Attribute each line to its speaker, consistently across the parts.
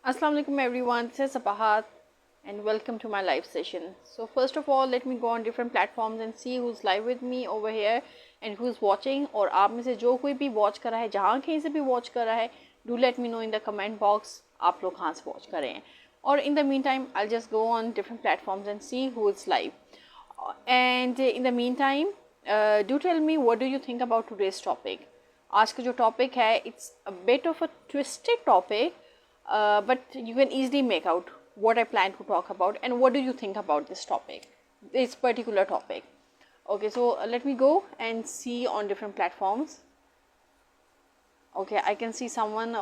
Speaker 1: Assalamu alaikum everyone, this is Sabahat and welcome to my live session. So first of all, let me go on different platforms and see who's live with me over here and who's watching. और आप में से जो कोई भी watch कर रहा है, जहाँ कहीं से भी watch कर रहा है, do let me know in the comment box आप लोग कहाँ से watch कर रहे हैं. और in the meantime, I'll just go on different platforms and see who is live. And in the meantime, do tell me what do you think about today's topic. आज का जो topic है, it's a bit of a twisted topic. But you can easily make out what I plan to talk about and what do you think about this topic, this particular topic. Okay, so let me go and see on different platforms. Okay, I can see someone.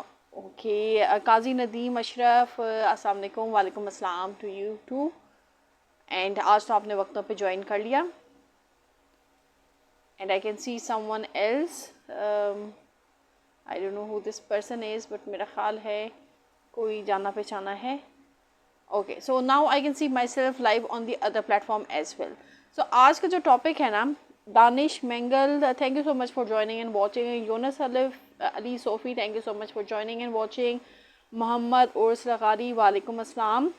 Speaker 1: Okay, Qazi Nadeem Ashraf, Assalamu alaikum, walaikum assalam to you too. And आज तो आपने वक्तों पे join कर लिया. And I can see someone else. I don't know who this person is, but मेरा ख्याल है कोई जाना पहचाना है. Okay, so now I can see myself live on the other platform as well. So आज का जो टॉपिक है ना, Danish Mangal, thank you so much for joining and watching. Younus Ali Sofi, thank you so much for joining and watching. Mohammad Urs Lagari, वालेकुम अस्सलाम.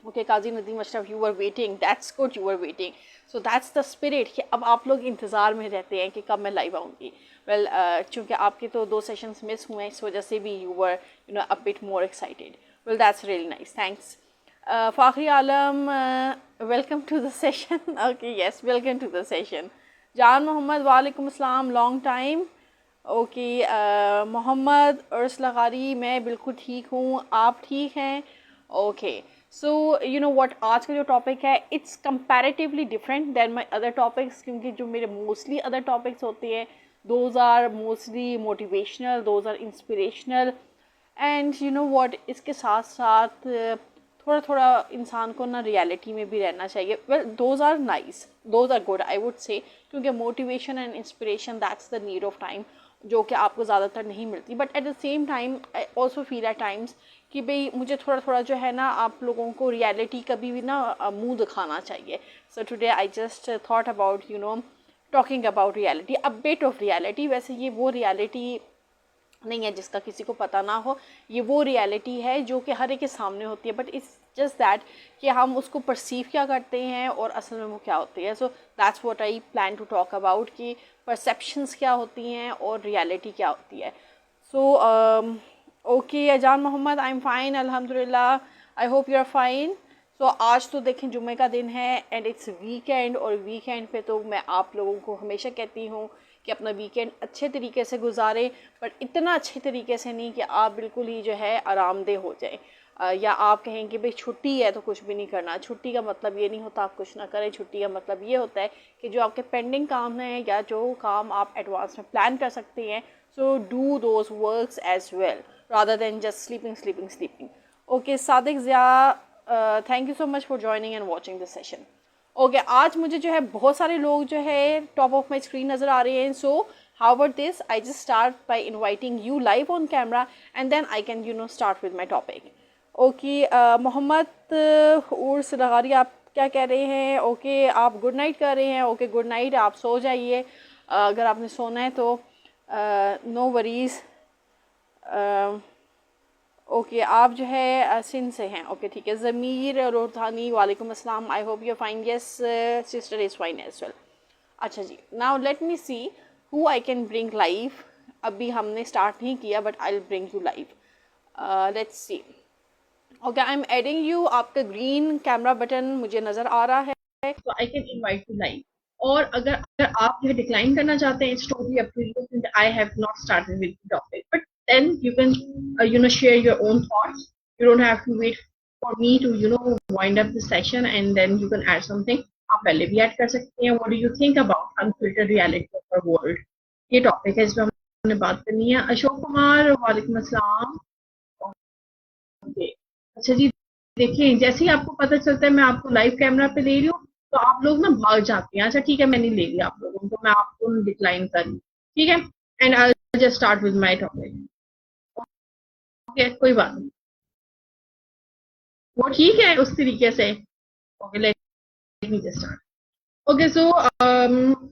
Speaker 1: Okay, Kazi Nadeem Ashraf, you are waiting, that's good, you are waiting. So that's the spirit कि अब आप लोग इंतज़ार में रहते हैं कि कब मैं लाइव आऊँगी. वेल, चूँकि आपके तो 2 सेशंस मिस हुए हैं, इस वजह से भी you were a bit more excited. Well, that's really nice, thanks. Fakhri Alam, welcome to the session. Okay, yes, welcome to the session. Jan Mohammad, वालेकुम अस्सलाम, long time. Okay, Mohammad Urs Lagari, मैं बिल्कुल ठीक हूँ, आप ठीक हैं? Okay, so you know what, आज का जो टॉपिक है it's comparatively different than my other topics, क्योंकि जो मेरे मोस्टली अदर टॉपिक्स होते हैं those are mostly motivational, those are inspirational. And you know what, इसके साथ साथ थोड़ा थोड़ा इंसान को ना रियलिटी में भी रहना चाहिए. Well, those are nice, those are good I would say, क्योंकि motivation and inspiration that's the need of time, जो कि आपको ज़्यादातर नहीं मिलती. But at the same time I also feel at times कि भाई मुझे थोड़ा थोड़ा जो है ना, आप लोगों को रियलिटी कभी भी ना मुंह दिखाना चाहिए. So today I just thought about talking about reality, a bit of reality. वैसे ये वो रियलिटी नहीं है जिसका किसी को पता ना हो, ये वो रियलिटी है जो कि हर एक के सामने होती है. बट इट्स जस्ट दैट कि हम उसको परसीव क्या करते हैं और असल में वो क्या होती है. So that's what I plan to talk about, कि परसेप्शंस क्या होती हैं और रियलिटी क्या होती है. सो ओके, अजान मोहम्मद, आई एम फाइन अल्हम्दुलिल्लाह, I hope you are fine. So आज तो देखें जुम्मे का दिन है एंड इट्स वीकेंड, और वीकेंड पे तो मैं आप लोगों को हमेशा कहती हूँ कि अपना वीकेंड अच्छे तरीके से गुजारें, बट इतना अच्छे तरीके से नहीं कि आप बिल्कुल ही जो है आरामदेह हो जाए, या आप कहें कि भाई छुट्टी है तो कुछ भी नहीं करना. छुट्टी का मतलब ये नहीं होता आप कुछ ना करें. छुट्टी का मतलब ये होता है कि जो आपके पेंडिंग काम हैं या जो काम आप एडवांस में प्लान कर सकते हैं, so do those works as well rather than just sleeping. Okay, Sadiq Zia, thank you so much for joining and watching this session. Okay, आज मुझे जो है बहुत सारे लोग जो है टॉप ऑफ माई स्क्रीन नज़र आ रहे हैं. सो how about this, I just start by inviting you live on camera and then I can start with my topic. Okay, Mohammad Urs लगारी, आप क्या कह रहे हैं? ओके, आप गुड नाइट कर रहे हैं. ओके, गुड नाइट, आप सो जाइए अगर आपने सोना है तो. No worries. ओके, आप जो है सिंध से हैं. ओके, ठीक है. ज़मीर रोहतानी, वालेकुम अस्सलाम, I hope you fine. Yes sister, is fine as well. अच्छा जी, now let me see who I can bring live. अभी हमने स्टार्ट नहीं किया but I will bring you live. Let's see. Okay, I am adding you. आपका green camera button मुझे नज़र आ रहा है, तो I can invite you live. और अगर आप ये डिक्लाइन करना चाहते हैं, it's totally up to you. I have not started with the topic, but then you can share your own thoughts. You don't have to wait for me to wind up the session and then you can add something. आप पहले भी add कर सकते हैं. What do you think about unfiltered reality of our world? ये topic है, इसमें हमने बात करनी है. अशोक कुमार, वालेकुम अस्सलाम. ओके, अच्छा जी, देखिए जैसे ही आपको पता चलता है मैं आपको लाइव कैमरा पे ले रही हूँ तो आप लोग ना भाग जाते हैं. अच्छा ठीक है, मैं नहीं ले रही आप लोगों को, मैं आपको डिक्लाइन कर रही. ठीक है, and I just start with my topic. Okay, कोई बात नहीं, वो ठीक है उस तरीके से. Okay, let me just start. Okay, so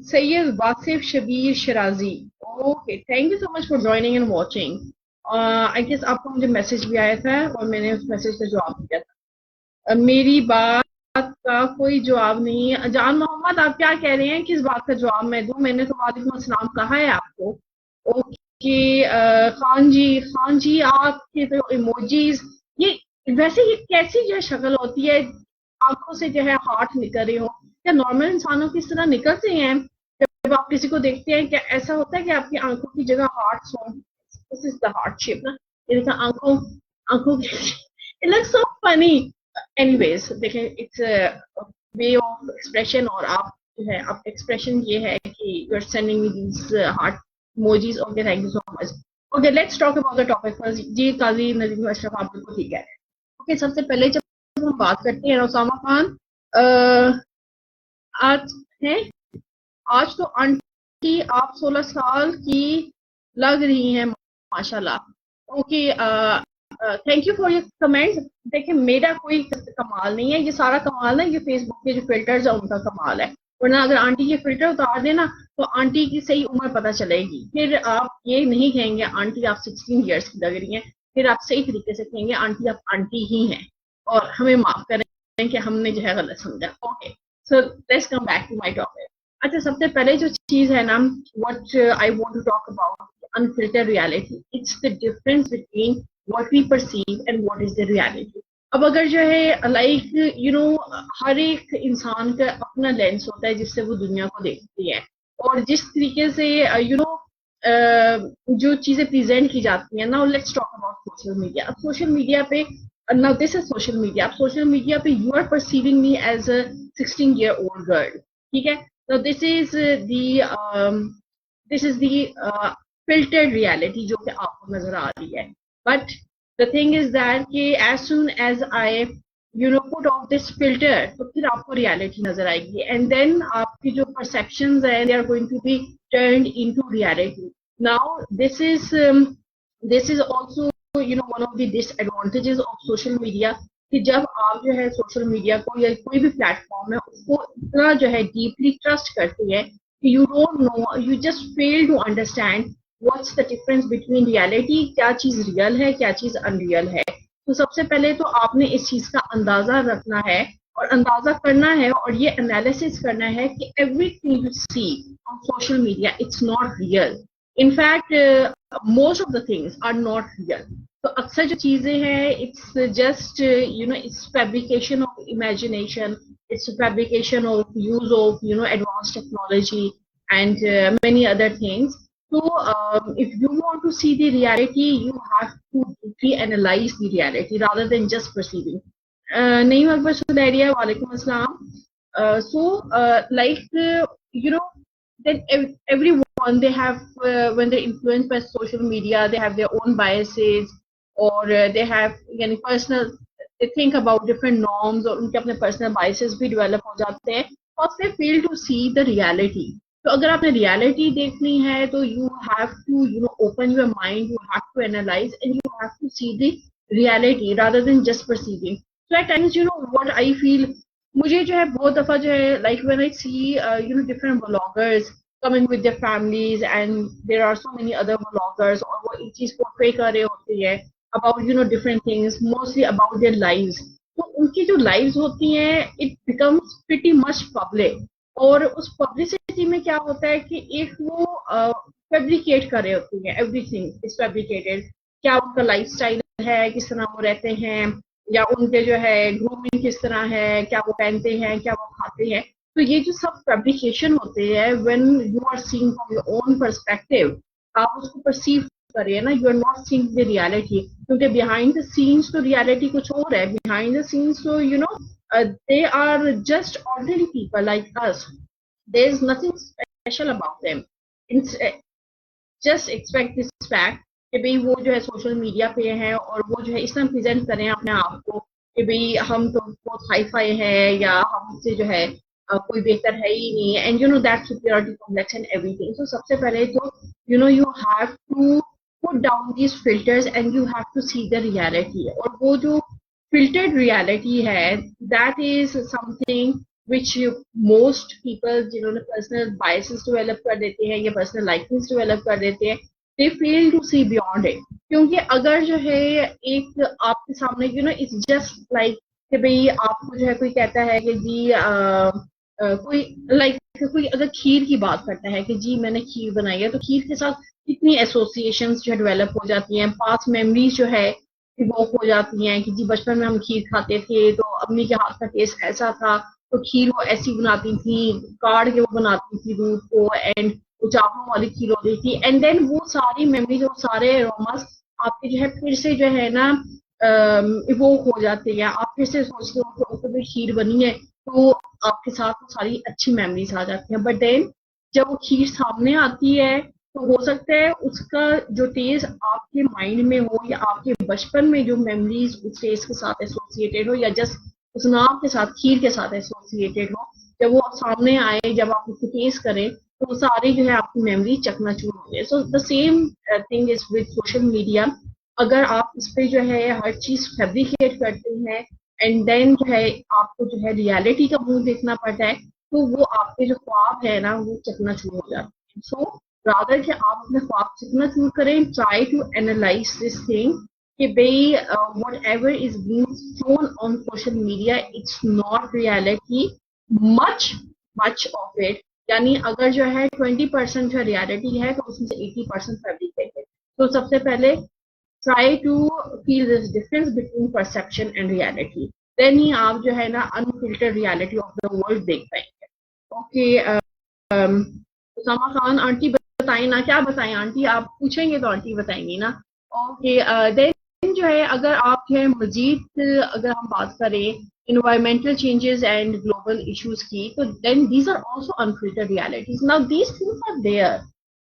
Speaker 1: Syed Wasif Shabir Shirazi. Okay, thank you so much for joining and watching.
Speaker 2: I guess आपको मुझे मैसेज भी आया था और मैंने उस मैसेज का जवाब दिया था। मेरी बात का कोई जवाब नहीं है। जान मोहम्मद, आप क्या कह रहे हैं, किस बात का जवाब मैं दूं? मैंने तो वालेकुम अस्सलाम कहा है आपको। ओके। खान जी आपके तो इमोजीज, ये वैसे ये कैसी जो शक्ल होती है, आंखों से जो है हार्ट निकल रहे हो, क्या नॉर्मल इंसानों की तरह निकलते हैं? जब आप किसी को देखते हैं क्या ऐसा होता है कि आपकी आंखों की जगह हार्ट हो? This is the heart shape ना, ये देखा आंखों, आंखों की it looks so funny. Anyways देखें, इट्स वे ऑफ एक्सप्रेशन, और आप जो है आप एक्सप्रेशन ये है कि you are sending me these heart emojis. Okay, thank you so much. Okay, let's talk about the topic first. जी काजी नजीम अशरफ, आप बिल्कुल ठीक है। ओके, सबसे पहले जब हम बात करते हैं उसामा खान, आज है, आज तो आंटी आप 16 साल की लग रही हैं माशाल्लाह। Okay, thank you for your comment. देखिए, मेरा कोई कमाल नहीं है, ये सारा कमाल है ये फेसबुक के जो फिल्टर्स है उनका कमाल है। वरना अगर आंटी के फिल्टर उतार देना तो आंटी की सही उम्र पता चलेगी, फिर आप ये नहीं कहेंगे आंटी आप 16 ईयर्स की लग रही हैं, फिर आप सही तरीके से कहेंगे आंटी आप आंटी ही हैं। और हमें माफ करें कि हमने जो है गलत समझा। Okay, so let's come back to my topic. अच्छा, सबसे पहले जो चीज है ना, what I want to talk about unfiltered reality, it's the difference between what we perceive and what is the reality. अब अगर जो है लाइक यू नो, हर एक इंसान का अपना लेंस होता है जिससे वो दुनिया को देखती है, और जिस तरीके से यू नो जो चीजें प्रेजेंट की जाती हैं। Now let's talk about social media. अब सोशल मीडिया पे, now this is social media, अब सोशल मीडिया पे you are perceiving me as a 16-year-old girl, ठीक है? So this is the filtered reality जो कि आपको नजर आ रही है। But the thing is that कि as soon as I put off this filter, तो फिर आपको reality नजर आएगी, and then आपकी जो perceptions है they are going to be turned into reality. Now this is also one of the disadvantages of social media, कि जब आप जो है सोशल मीडिया को या कोई भी प्लेटफॉर्म है उसको इतना जो है डीपली ट्रस्ट करती है कि you don't know, you just fail to understand what's the difference between reality, क्या चीज रियल है क्या चीज अनरियल है। तो सबसे पहले तो आपने इस चीज का अंदाजा रखना है और अंदाजा करना है और ये एनालिसिस करना है कि everything you see on social media it's not real. In fact most of the things are not real. तो अक्सर जो चीजें हैं it's just it's fabrication of imagination, it's a fabrication of use of advanced technology and many other things. So if you want to see the reality, you have to deeply analyze the reality rather than just perceiving. Naeem Akbar Sudaria, walaikum assalam. You know, then everyone they have when they're influenced by social media, they have their own biases, or they have personal, they think about different norms, और उनके अपने personal biases भी develop हो जाते हैं, और they fail to see the reality. तो अगर आपने reality देखनी है तो you have to open your mind, you have to analyze and you have to see the reality rather than just perceiving. So at times what I feel, मुझे जो है बहुत दफा जो है like when I see different vloggers coming with their families and there are so many other vloggers, और वो एक चीज portray कर रहे होते हैं about different things, mostly about their lives. तो उनकी जो lives होती हैं it becomes pretty much public, और उस publicity में क्या होता है कि एक वो fabricate कर रहे होती हैं, everything is fabricated। क्या उनका lifestyle है, किस तरह वो रहते हैं, या उनके जो है ग्रूमिंग किस तरह है, क्या वो पहनते हैं, क्या वो खाते हैं। तो ये जो सब फैब्रिकेशन होते हैं, when you are seeing from your own perspective, आप उसको परसीव करिए ना, you are not seeing the reality, क्योंकि बिहाइंड द सीन्स तो रियलिटी कुछ और है। बिहाइंड द सीन्स तो they are just ordinary people like us, there is nothing special about them. Just expect this fact कि भाई वो जो है सोशल मीडिया पे है और वो जो है इस तरह प्रेजेंट करें अपने आप को कि भाई हम तो बहुत हाई फाई है या हमसे जो है कोई बेहतर है ही नहीं, and that superiority complex and everything. तो सबसे पहले तो you have to put down these filters and you have to see the reality. और वो जो filtered reality है, that is something which most people जिन्होंने personal biases develop कर देते हैं या personal likings develop कर देते हैं, they fail to see beyond it. क्योंकि अगर जो है एक आपके सामने इट्स जस्ट लाइक कि भाई आपको जो है कोई कहता है कि जी कोई लाइक कोई अगर खीर की बात करता है कि जी मैंने खीर बनाई है, तो खीर के साथ कितनी एसोसिएशंस जो है डेवलप हो जाती हैं, पास्ट मेमोरीज जो है इवोक हो जाती हैं कि जी बचपन में हम खीर खाते थे तो अम्मी के हाथ का टेस्ट ऐसा था, तो खीर वो ऐसी बनाती थी, काढ़ के वो बनाती थी दूध को, एंड वो चावलों वाली खीर होती थी, एंड देन वो सारी मेमोरीज वो सारे अरोमास आपके जो है फिर से जो है ना इवोक हो जाते हैं। आप फिर से सोचते हो कि ओके भाई खीर बनी है, तो आपके साथ वो सारी अच्छी मेमोरीज आ जाती हैं। बट देन जब वो खीर सामने आती है तो हो सकता है उसका जो टेस्ट आपके माइंड में हो या आपके बचपन में जो मेमोरीज उस टेस्ट के साथ एसोसिएटेड हो या जस्ट उस नाम के साथ खीर के साथ एसोसिएटेड हो, जब वो सामने आए, जब आप उसको टेस्ट करें, तो वो सारी जो है आपकी मेमोरी चकनाचूर हो गए। So the same thing is with social media. अगर आप इस पे जो है हर चीज फैब्रिकेट करते हैं एंड देन जो है आपको जो है रियलिटी का मुंह देखना पड़ता है, तो वो आपके जो ख्वाब है ना वो चकनाचूर हो जाते हैं। सो रादर कि आप अपने ख्वाब चकनाचूर करें, try to analyse this thing कि भाई whatever is being shown on social media it's not reality, much much of it. यानी अगर जो है 20% जो रियलिटी है तो उसमें से 80% फैब्रिकेटेड। तो सबसे पहले try to feel this difference between perception and reality, then ही आप जो है ना unfiltered reality of the world देख पाएंगे। ओके, उसामा खान आंटी बताएं ना, क्या बताएं आंटी, आप पूछेंगे तो आंटी बताएंगी ना। ओके, देन जो है अगर आप जो है मजीद अगर हम बात करें environmental changes and global issues की, तो then these are also unfiltered realities. Now these things are there.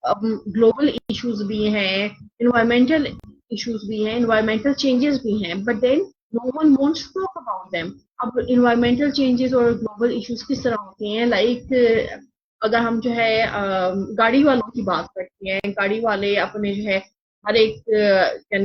Speaker 2: Global issues भी हैं, environmental इश्यूज भी हैं, environmental changes भी हैं, but then no one wants to talk about them. अब environmental changes और global issues किस तरह होते हैं, लाइक अगर हम जो है गाड़ी वालों की बात करते हैं, गाड़ी वाले अपने जो है हर एक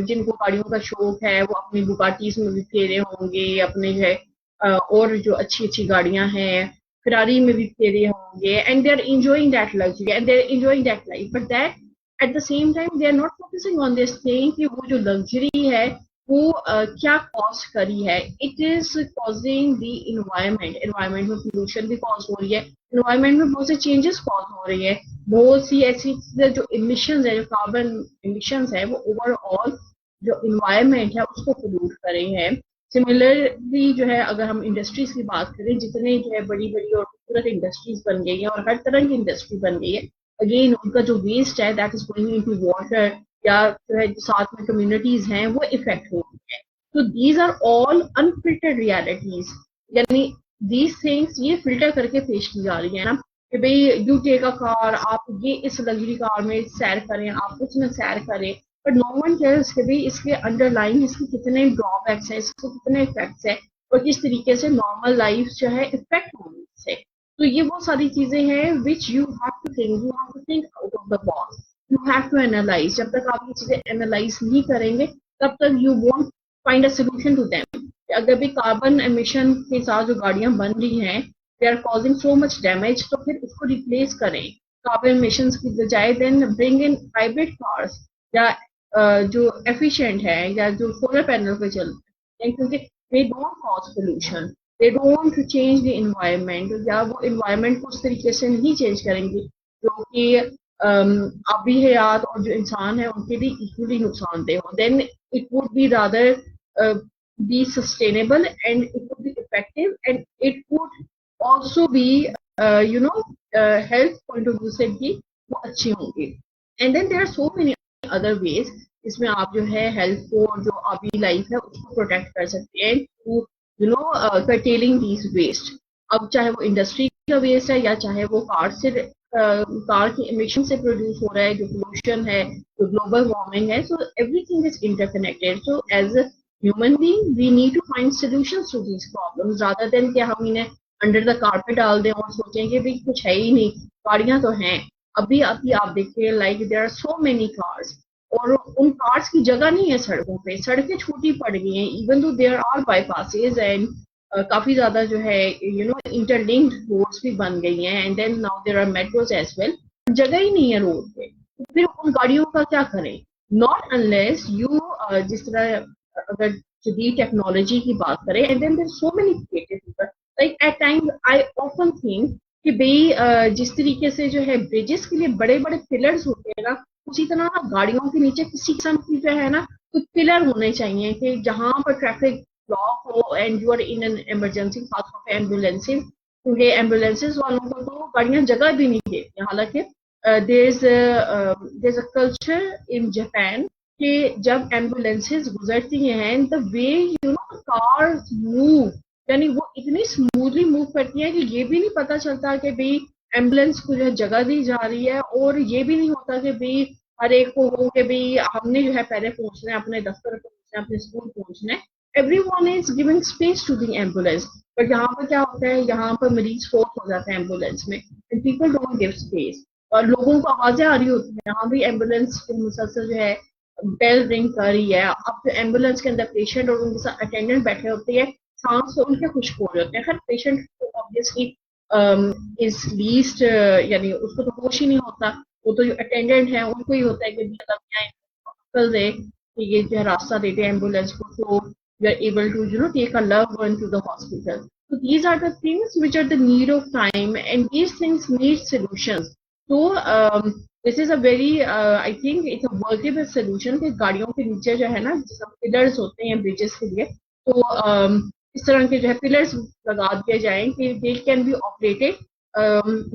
Speaker 2: जिनको गाड़ियों का शौक है वो अपनी बुगाटीज में भी फेरे होंगे, अपने जो है और जो अच्छी अच्छी गाड़ियां हैं फरारी में भी फेरे होंगे, and they are enjoying that luxury and they are enjoying that life, but that at the same time they are not focusing on this thing कि वो जो लग्जरी है वो क्या कॉज करी है। It is causing the environment में pollution भी कॉज हो रही है, इन्वायरमेंट में बहुत से चेंजेस कॉज हो रही है, बहुत सी ऐसी जो इमिशन है, जो कार्बन इमिशन है, वो ओवरऑल जो इन्वायरमेंट है उसको पोल्यूट कर रही है। सिमिलरली जो है अगर हम इंडस्ट्रीज की बात करें, जितने जो है बड़ी बड़ी और खूबसूरत इंडस्ट्रीज बन गई है और हर तरह की इंडस्ट्री बन गई है, अगेन उनका जो वेस्ट है that is going into water, या जो है साथ में कम्युनिटीज हैं वो इफेक्ट हो रही है। तो these are all unfiltered realities, यानी दीज थिंग्स ये फिल्टर करके पेश की जा रही है ना कि भाई यू टेक अ कार, आप ये इस लग्जरी कार में सैर करें, आप उसमें सैर करें, बट नो वन टेल्स कि भाई इसके अंडरलाइन इसके कितने ड्रॉबैक्स है, इसके कितने इफेक्ट्स है और किस तरीके से नॉर्मल लाइफ जो है इफेक्ट हो रही है। तो ये वो सारी चीजें हैं which you have to think out of the box, you have to analyse. जब तक आप ये चीजें एनालाइज नहीं करेंगे तब तक you won't find a solution to them. अगर भी कार्बन एमिशन के साथ जो गाड़ियां बन रही हैं they are causing so much damage, तो फिर उसको रिप्लेस करें कार्बन एमिशन की बजाय, then bring in hybrid cars या जो एफिशिएंट है या जो सोलर पैनल पे चलते हैं, क्योंकि they don't cause pollution, they don't change the environment, या वो इन्वायरमेंट को उस तरीके से नहीं चेंज करेंगे जो कि आबी हयात और जो इंसान है उनके लिए इक्वली नुकसानदेह हो। Then it would be rather be sustainable and it would be effective and it would also be health point of view से भी वो अच्छी होंगी। And then there are so many other ways इसमें आप जो है हेल्थ को और जो अभी लाइफ है उसको प्रोटेक्ट कर सकते हैं टू curtailing these waste। अब चाहे वो इंडस्ट्री का वेस्ट है या चाहे वो कार की इमिशन से प्रोड्यूस हो रहा है जो पोल्यूशन है, जो ग्लोबल वार्मिंग है, so everything is interconnected. So as a human being we need to find solutions to these problems rather than कि हम इन्हें अंडर द कारपेट डाल दें और सोचें कि भाई कुछ है ही नहीं, गाड़ियां तो हैं। अभी अभी आप देखिए like there are so many cars और उन कार्स की जगह नहीं है सड़कों पे, सड़कें छोटी पड़ गई हैं, even though there are bypasses and काफी ज्यादा जो है इंटरलिंक्ड रोड्स भी बन गई हैं, and then now there are metros as well, जगह ही नहीं है रोड पे। फिर उन गाड़ियों का क्या करें? नॉट अनलेस यू, जिस तरह अगर जदीद टेक्नोलॉजी की बात करें, and then there so many creative people, like at times I often think कि भाई जिस तरीके से जो है ब्रिजेस के लिए बड़े बड़े पिलर्स होते हैं ना, उसी तरह ना गाड़ियों के नीचे किसी किस्म की जो है ना कुछ पिलर होने चाहिए कि जहां पर ट्रैफिक ब्लॉक हो and you are in an emergency, खासतौर पर एम्बुलेंसेज, क्योंकि एम्बुलेंसेज वालों को तो गाड़ियां जगह भी नहीं देती। हालांकि there's a culture in Japan कि जब एम्बुलेंसेज गुजरती हैं, the way you know cars move, यानी वो इतनी स्मूथली मूव करती है कि ये भी नहीं पता चलता कि भाई एम्बुलेंस को जो है जगह दी जा रही है, और ये भी नहीं होता कि भाई हर एक को हो कि भाई हमने जो है पहले पहुंचना है, अपने दफ्तर पहुंचना है, अपने स्कूल पहुंचना है। Everyone is giving space to the ambulance, but यहाँ पर क्या होता है, यहाँ पर मरीज फोर्स हो जाता है एम्बुलेंस में, and people don't give space, और लोगों को आवाजें आ रही होती है, यहाँ भी एम्बुलेंस मुसलसल जो है बेल रिंग कर रही है। अब जो एम्बुलेंस के अंदर पेशेंट और उनके साथ अटेंडेंट बैठे होते हैं, सांस तो उनके खुश्क हो रहे होते हैं। हर पेशेंट को ऑब्वियसली इज लीस्ट, यानी उसको तो होश ही नहीं होता, वो तो जो अटेंडेंट है उनको ही होता है कि अक्ल दे कि ये जो है रास्ता देते हैं एम्बुलेंस को, so we are able to take a loved one to the hospital. So these are the things which are the need of time, and these things need solutions. So this is a very I think it's a workable solution कि गाड़ियों के नीचे जो है ना pillars होते हैं bridges के लिए, तो इस तरह के जो है पिलर्स लगा दिए जाएं कि they can be operated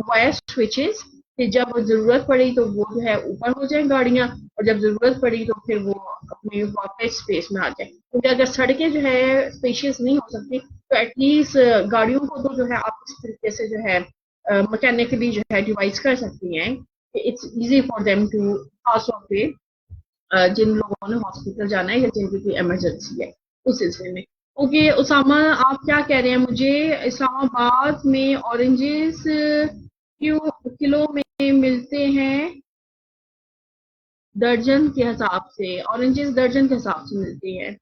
Speaker 2: via switches, कि जब जरूरत पड़ी तो वो जो है ऊपर हो जाए गाड़ियां, और जब जरूरत पड़ी तो फिर वो अपने वापस स्पेस में आ जाए। क्योंकि अगर सड़कें जो है स्पेशियस नहीं हो सकती, तो एटलीस्ट गाड़ियों को तो जो है आप इस तरीके से जो है मैकेनिकली जो है डिवाइस कर सकती हैं कि it's easy for them to pass off way, जिन लोगों ने हॉस्पिटल जाना है या जिनकी कोई इमरजेंसी है उस सिलसिले में। ओके उसामा, आप क्या कह रहे हैं? मुझे इस्लामाबाद में ऑरेंजेस क्यों किलो में मिलते हैं? दर्जन के हिसाब से, ऑरेंजेस दर्जन के हिसाब से मिलती हैं।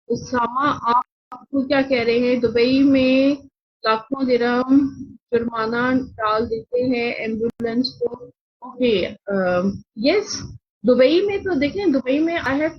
Speaker 2: उसामा, आपको क्या कह रहे हैं? दुबई में लाखों दिरहम जुर्माना डाल देते हैं एम्बुलेंस को। ओके, यस, दुबई में तो देखें, दुबई में I have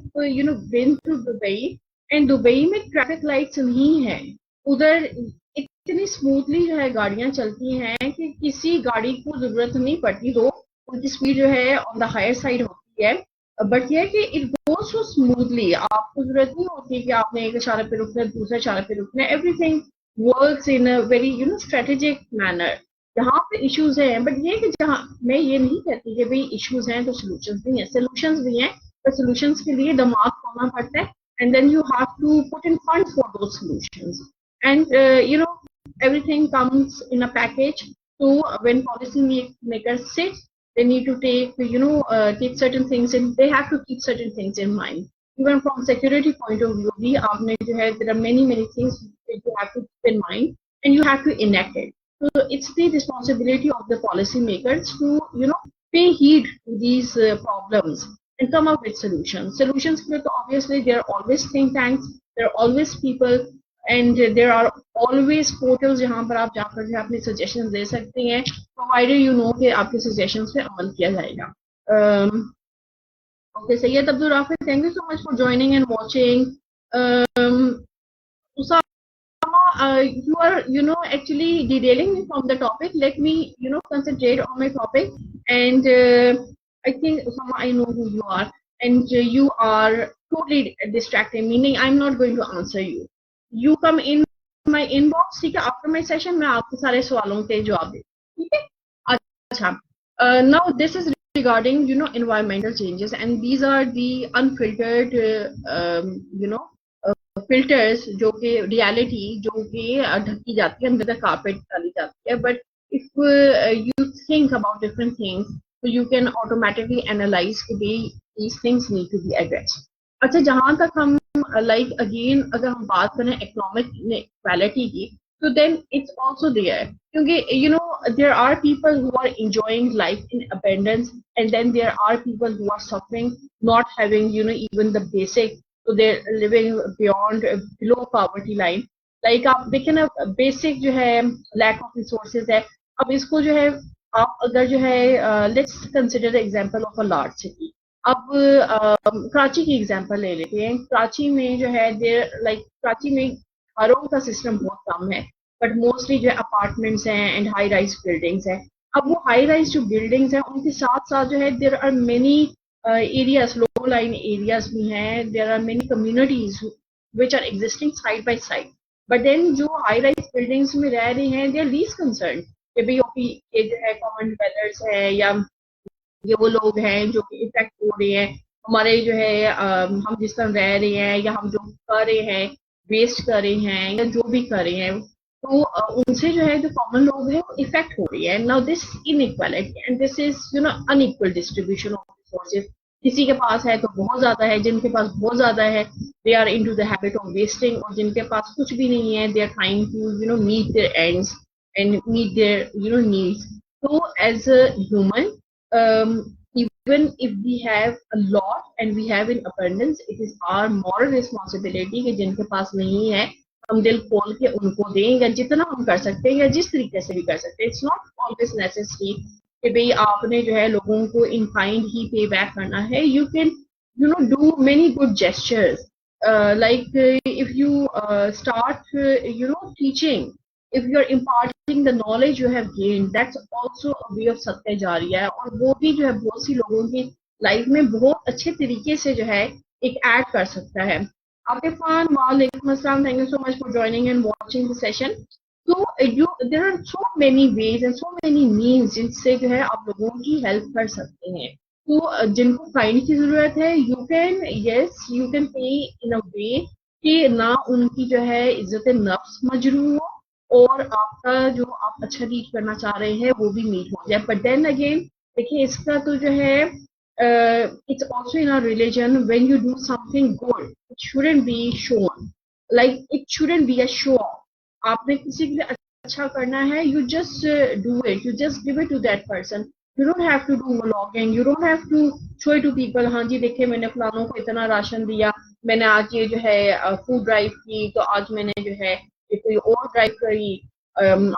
Speaker 2: been to Dubai, and Dubai में ट्रैफिक लाइट्स नहीं है। उधर इतनी स्मूथली जो है गाड़ियां चलती हैं कि किसी गाड़ी को जरूरत नहीं पड़ती, तो उनकी स्पीड जो है ऑन द हायर साइड होती है, बट ये कि इट गोज सो स्मूथली, आपको जरूरत नहीं होती कि आपने एक इशारे पे रुकना है, दूसरे इशारे पे रुकना है, everything works in a very strategic manner. जहाँ पे इश्यूज हैं, बट ये कि जहाँ, मैं ये नहीं कहती कि भाई इश्यूज हैं तो सोल्यूशंस भी हैं, सोल्यूशंस भी हैं, पर सोल्यूशंस के लिए दिमाग खोलना पड़ता है, and then you have to put in funds for those solutions, and everything comes in a package. So when policy makers sit, they need to take certain things, and they have to keep certain things in mind. Even from security point of view, there are many things that you have to keep in mind, and you have to enact it. So it's the responsibility of the policy makers to pay heed to these problems and come up with solutions. Obviously there are always think tanks, there are always people, and there are always portals जहाँ पर आप जाकर जो अपने suggestion दे सकते हैं, provided you know कि आपके सजेशन पे अमल किया जाएगा। Okay Syed Abdul Rafiq, thank you so much for joining and watching. You are actually derailing me from the topic. Let me concentrate on my topic, and I think Usama, I know who you are, and you are totally distracting, meaning I'm not going to answer you. You come in my inbox, ठीक है, after my session मैं आपके सारे सवालों के जवाब दूँ, ठीक है? अच्छा, now this is regarding environmental changes, and these are the unfiltered filters जो कि reality जो कि ढकी जाती है, अंदर कारपेट डाली जाती है, but if you think about different things, so you can automatically analyze कि these things need to be addressed. अच्छा, जहां तक हम like again अगर हम बात करें economic inequality की, so then it's also there, क्योंकि there are people who are enjoying life in abundance, and then there are people who are suffering, not having even the basic, so they're living beyond below poverty line. like आप देखें ना, basic जो है lack of resources है, अब इसको जो है आप अगर जो है let's consider the example of a large city. अब कराची की एग्जांपल ले लेते हैं। कराची में जो है देर लाइक कराची में घरों का सिस्टम बहुत कम है, बट मोस्टली जो है अपार्टमेंट्स हैं एंड हाई राइज बिल्डिंग्स हैं। अब वो हाई राइज जो बिल्डिंग्स हैं उनके साथ साथ जो है there are many areas, low line areas भी हैं, there are many communities which are existing side by side. But then जो हाई राइज बिल्डिंग्स में रह रहे हैं दे आर लीस्ट कंसर्न कि भाई ओके ये जो है कॉमन डेवलपर्स है या ये वो लोग हैं जो कि इफेक्ट हो रहे हैं हमारे जो है हम जिस तरह रह रहे हैं या हम जो कर रहे हैं, वेस्ट कर रहे हैं या जो भी कर रहे हैं, तो उनसे जो है जो कॉमन लोग हैं वो इफेक्ट हो रही है। Now this inequality and this is unequal distribution of resources. किसी के पास है तो बहुत ज्यादा है, जिनके पास बहुत ज्यादा है they are into the habit of wasting, और जिनके पास कुछ भी नहीं है they are trying to meet their ends and meet their needs. So as a human, even if we have a lot and we have in abundance, it is our moral responsibility कि जिनके पास नहीं है हम दिल खोल के उनको दें, या जितना हम कर सकते हैं या जिस तरीके से भी कर सकते हैं। इट्स नॉट ऑलवेज नेसेसरी कि भाई आपने जो है लोगों को इन काइंड ही पे बैक करना है। You can do many good gestures, like if you start teaching, if you're imparting the knowledge you have gained, that's also a way of सत्य जारिया है, और वो भी जो है बहुत सी लोगों की लाइफ में बहुत अच्छे तरीके से जो है एक ऐड कर सकता है। आतिफ खान, वालेकुम अस्सलाम, thank you so much for joining and watching the session. तो you there are so many ways and so many means जिनसे जो है आप लोगों की हेल्प कर सकते हैं। तो जिनको काइंड की जरूरत है you can, yes you can pay इन अ वे कि ना उनकी जो है इज्जत नफ्स मजरू हो और आपका जो आप अच्छा रीच करना चाह रहे हैं वो भी मीट हो जाए। बट देन अगेन देखिए इसका तो जो है it's also in our religion, when you do something good it shouldn't be shown, like it shouldn't be a show off. आपने किसी के लिए अच्छा करना है, you just do it, you just give it to that person, you don't have to do vlogging, you don't have to show it to people, हाँ जी देखिए मैंने फलानों को इतना राशन दिया, मैंने आज ये जो है फूड ड्राइव की, तो आज मैंने जो है ये कोई और ड्राइव करी,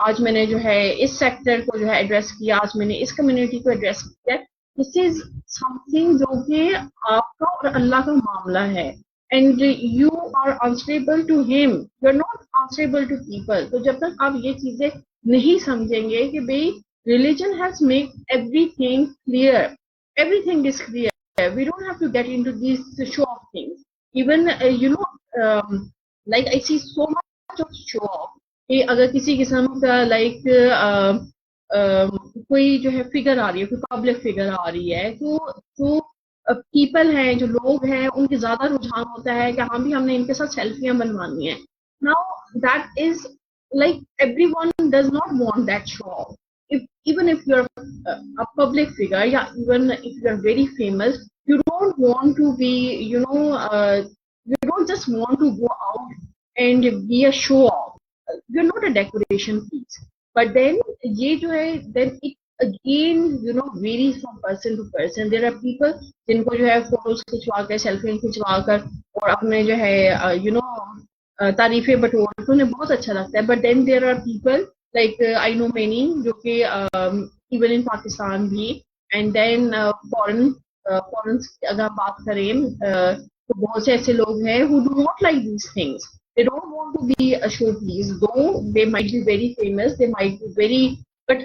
Speaker 2: आज मैंने जो है इस सेक्टर को जो है एड्रेस किया, आज मैंने इस कम्युनिटी को एड्रेस किया। दिस इज समथिंग जो कि आपका और अल्लाह का मामला है, and you are answerable to him, you're not answerable to people। तो जब तक आप ये चीजें नहीं समझेंगे कि भाई religion has made everything clear, everything is clear, we don't have to get into these show off things, even like I see so much of show off कि अगर किसी किस्म का कोई जो है फिगर आ रही है, कोई पब्लिक फिगर आ रही है, तो पीपल हैं, जो लोग हैं, उनके ज्यादा रुझान होता है कि हाँ भी हमने इनके साथ सेल्फियां बनवानी है। Now that is like everyone does not want that show. if even if you're a public figure, yeah, even if you're very famous, you don't want to be, you don't just want to go out and be a show off, you're not a decoration piece। but then ये जो है then it again varies from person to person। there are people जिनको जो है photos खिंचवा कर, selfie खिंचवा कर और अपने जो है तारीफें बटोर तो उन्हें बहुत अच्छा लगता है। But then there are people like I know many जो कि इवन इन पाकिस्तान भी एंड देन फॉरेन फॉरेन अगर हम बात करें तो बहुत से ऐसे लोग हैं who do not like these things, they don't want to be a showpiece, though they might be very famous, they might be very, but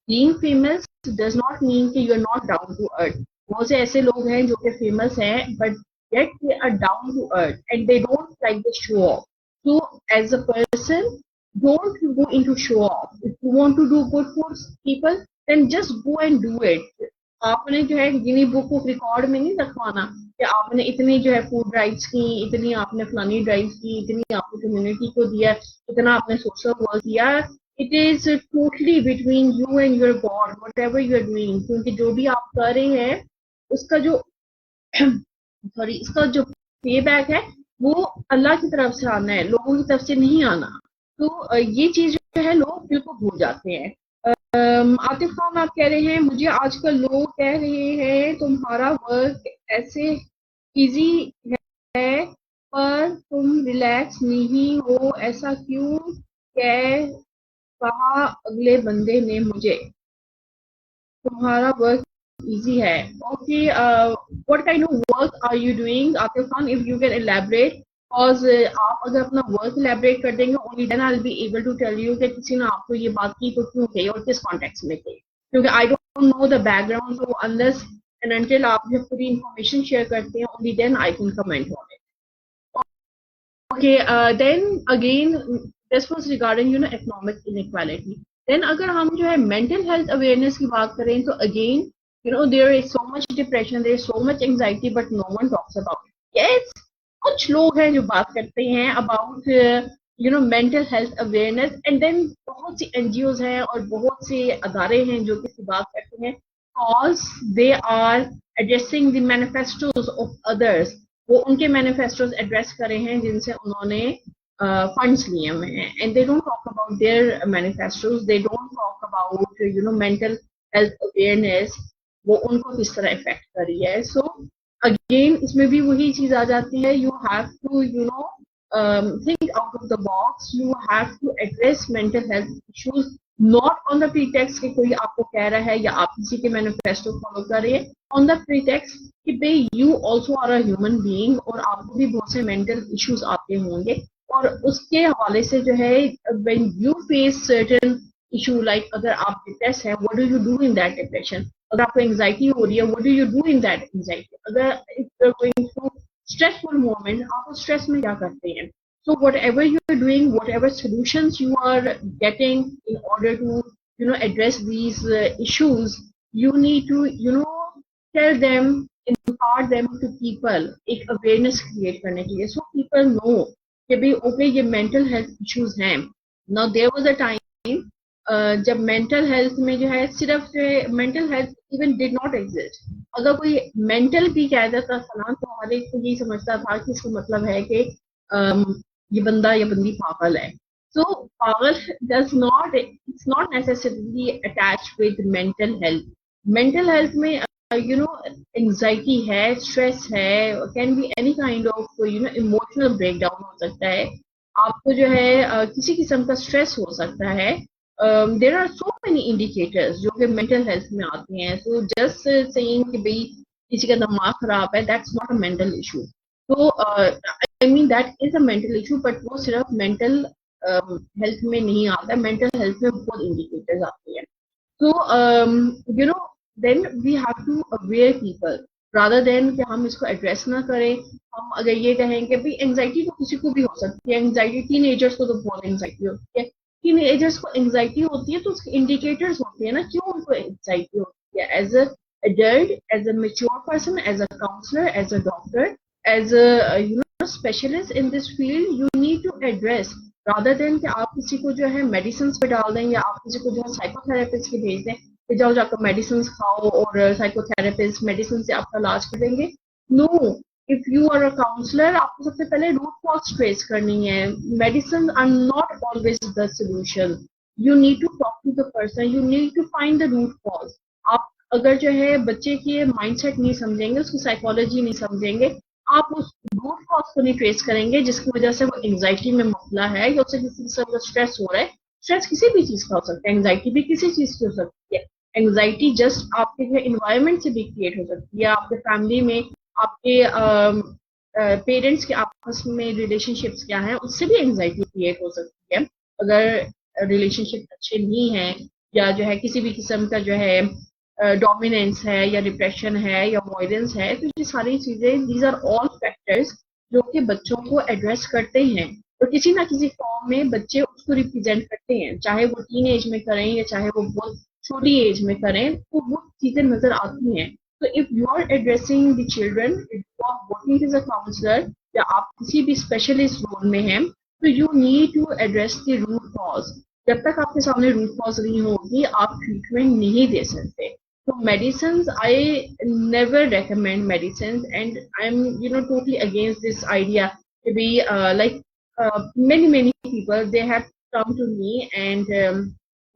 Speaker 2: being famous does not mean कि you're not down to earth। बहुत से ऐसे लोग हैं जो कि famous हैं but yet they are down to earth and they don't like the show off। so as a person, don't go into show off। if you want to do good for people then just go and do it। आपने जो है गिनी book of record में नहीं रखवाना कि आपने इतनी जो है फूड ड्राइव्स की, इतनी आपने फलानी ड्राइव की, इतनी आपने कम्युनिटी को दिया, इतना आपने सोशल वर्क किया। It is totally between you and your God whatever you are doing, क्योंकि जो भी आप कर रहे हैं उसका जो सॉरी इसका जो पे बैक है वो अल्लाह की तरफ से आना है, लोगों की तरफ से नहीं आना। तो ये चीज जो है लोग बिल्कुल भूल जाते हैं। आतिफ खान आप कह रहे हैं मुझे आजकल लोग कह रहे हैं तुम्हारा वर्क ऐसे इजी है पर तुम रिलैक्स नहीं हो, ऐसा क्यों? कह कहा अगले बंदे ने मुझे। तुम्हारा वर्क इजी है. Okay, what kind of work are you doing Atif Khan, if you can elaborate. Because आप अगर अपना वर्क इलैबोरेट कर देंगे only then I will be able to tell you कि किसी ने आपको ये बात की तो क्यों कही और किस कॉन्टेक्स्ट में कही, क्योंकि I don't know the background. तो अनलेस एंड अनटिल आप जब पूरी इंफॉर्मेशन शेयर करते हैं only then I can comment on it. Okay, then again, this was regarding economic inequality. Then अगर हम जो है mental health awareness की बात करें तो again there is so much depression, there is so much anxiety, but no one talks about it. Yes, कुछ लोग हैं जो बात करते हैं about mental health awareness, and then बहुत सी NGOs हैं और बहुत से अदारे हैं जो किसी बात करते हैं cause they are addressing the manifestos of others. वो उनके मैनिफेस्टोज एड्रेस करे हैं जिनसे उन्होंने फंड्स लिए हुए हैं, and they don't talk about their manifestos, they don't talk about mental health awareness, वो उनको किस तरह इफेक्ट कर रही है. सो अगेन इसमें भी वही चीज आ जाती है, you have to think out of the box, you have to address mental health issues not on the pretext कि कोई आपको कह रहा है या आप किसी के मैनिफेस्टो फॉलो कर रहे हैं, on the pretext कि भाई you also are a human being और आपको भी बहुत से mental issues आते होंगे, और उसके हवाले से जो है when you face certain issue like अगर आप डिप्रेस है, what do you do in that depression, अगर आपको एंजाइटी हो रही है, what do you do in that anxiety, अगर if you're going through stressful moment, आप उस स्ट्रेस में क्या करते हैं. So whatever you are doing, whatever solutions you are getting in order to address these issues, you need to tell them, impart them to people, एक awareness create करने के लिए, so people know कि भाई okay ये mental health issues हैं. Now there was a time जब mental health में जो है सिर्फ जो है mental health even did not exist. अगर कोई मेंटल भी कह देता था ना तो हर एक को यही समझता था कि इसका मतलब है कि ये बंदा या बंदी पागल है. सो पागल does not, it's not necessarily attach with mental health. Mental health में एंजाइटी है, स्ट्रेस है, can be any kind of emotional breakdown हो सकता है, आपको जो है किसी किस्म का स्ट्रेस हो सकता है. There are so many indicators जो कि मेंटल हेल्थ में आते हैं. सो जस्ट सेइंग कि भाई किसी का दिमाग खराब है, that's not a mental issue. तो I mean that is a mental issue, but वो सिर्फ मेंटल हेल्थ में नहीं आता है, मेंटल हेल्थ में बहुत इंडिकेटर्स आते हैं. So, then we have to aware people rather than कि हम इसको एड्रेस ना करें. हम अगर ये कहें कि भाई एंजाइटी तो किसी को भी हो सकती है, एंजाइटी टीनेजर्स को तो बहुत एंजाइटी होती है, टीनेजर्स को एंजाइटी होती है तो उसके इंडिकेटर्स होते हैं ना क्यों उनको एंजाइटी होती है. As a adult, as a mature person, as a counselor, as a doctor, as a specialist in this field, you need to address rather than कि आप किसी को जो है मेडिसिन पे डाल दें या आप किसी को जो है साइकोथेरेपिस्ट के भेज दें कि जाओ जाकर मेडिसिन खाओ और साइकोथेरेपिस्ट मेडिसिन से आपका इलाज कर देंगे. No, if you are a counsellor आपको सबसे पहले रूट कॉज ट्रेस करनी है. Medicine are not always the solution. You need to talk to the person, you need to find the root cause. आप अगर जो है बच्चे की माइंडसेट नहीं समझेंगे, उसकी साइकोलॉजी नहीं समझेंगे, आप उस रूट कॉज को नहीं ट्रेस करेंगे जिसकी वजह से वो एंजाइटी में मुबला है या उसे किसी किस्म का स्ट्रेस हो रहा है. स्ट्रेस किसी भी चीज का हो सकता है, एंजाइटी भी किसी चीज की हो सकती है. एंजाइटी जस्ट आपके जो इन्वायरमेंट से भी क्रिएट हो सकती है, आपके फैमिली में आपके पेरेंट्स के आपस में रिलेशनशिप्स क्या है उससे भी एंजाइटी क्रिएट हो सकती है. अगर रिलेशनशिप अच्छे नहीं है या जो है किसी भी किस्म का जो है डोमिनेंस है या डिप्रेशन है या अवॉइडेंस है, तो ये सारी चीजें दीज आर ऑल फैक्टर्स जो कि बच्चों को एड्रेस करते हैं और किसी ना किसी फॉर्म में बच्चे उसको रिप्रेजेंट करते हैं, चाहे वो टीन एज में करें या चाहे वो बहुत छोटी एज में करें, तो वो चीजें नजर आती हैं. तो if you are addressing the children, if you are working as a counsellor या आप किसी भी स्पेशलिस्ट रोल में हैं, तो you need to address the root cause. जब तक आपके सामने रूट कॉज नहीं होगी आप ट्रीटमेंट नहीं दे सकते. So medicines, I never recommend medicines, and I'm totally against this idea to be many people they have come to me and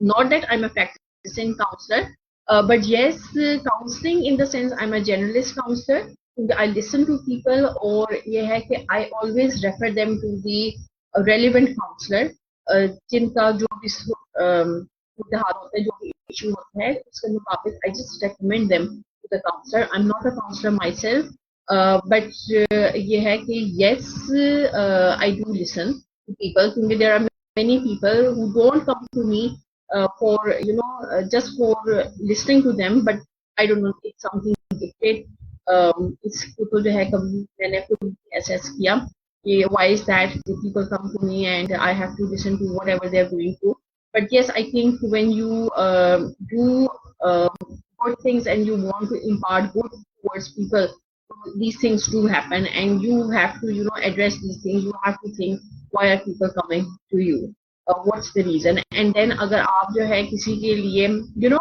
Speaker 2: not that I'm a practicing counselor, but yes, counseling in the sense I'm a generalist counselor. I listen to people or ये है कि I always refer them to the relevant counselor जिनका जो भी हाल होता है, जो भी इशू होता है उसके मुताबिक I just recommend them to the counsellor. I am not a counsellor myself, but ये है कि yes, I do listen to people. क्योंकि there are many people who don't come to me for just for listening to them, but I don't know, it's something dictate. इसको तो जो है कभी मैंने खुद assess किया कि why is that the people come to me and I have to listen to whatever they're going through. But yes, I think when you do good things and you want to impart good towards people, these things do happen, and you have to address these things. You have to think, why are people coming to you, what's the reason. And then अगर आप जो है किसी के लिए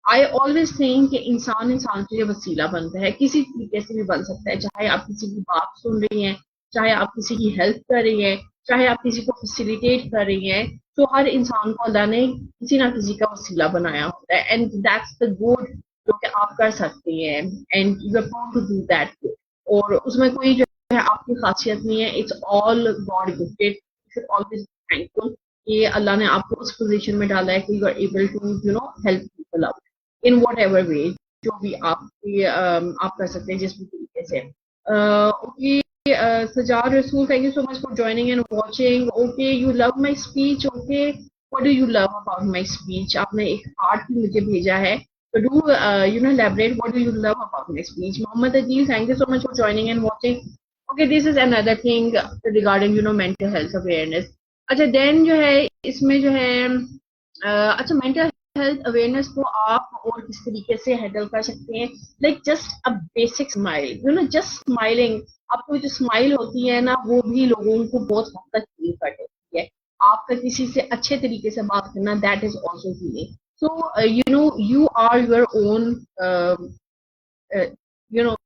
Speaker 2: I always think कि इंसान के लिए वसीला बनता है, किसी तरीके से भी बन सकता है, चाहे आप किसी की बात सुन रही हैं, चाहे आप किसी की हेल्प कर रही हैं, चाहे आप किसी को फैसिलिटेट कर रही हैं. तो हर इंसान को अल्लाह ने किसी ना किसी का वसीला बनाया होता है, एंड दैट्स द गुड जो कि आप कर सकती हैं, and you are born to do that. और उसमें कोई जो है आपकी खासियत नहीं है, it's all God gifted. You should always be thankful कि अल्लाह ने आपको उस पोजीशन में डाला है कि you are able to help people out in whatever way, जो भी आप कर सकते हैं जिस भी तरीके से. Okay, Sajar Rasool, thank you so much for joining and watching. Okay, you love my speech. Okay, what do you love about my speech? आपने एक heart भी मुझे भेजा है. So do elaborate. What do you love about my speech? Mohammed Adil, thank you so much for joining and watching. Okay, this is another thing regarding mental health awareness. अच्छा, then जो है इसमें जो है अच्छा, mental हेल्थ अवेयरनेस को आप और किस तरीके से हैंडल कर सकते हैं. Like just a basic smile, just smiling. आपको जो स्माइल होती है ना, वो भी लोगों को बहुत हद तक फील कर देती है. आपका किसी से अच्छे तरीके से बात करना, that is also feeling. So you are your own, you know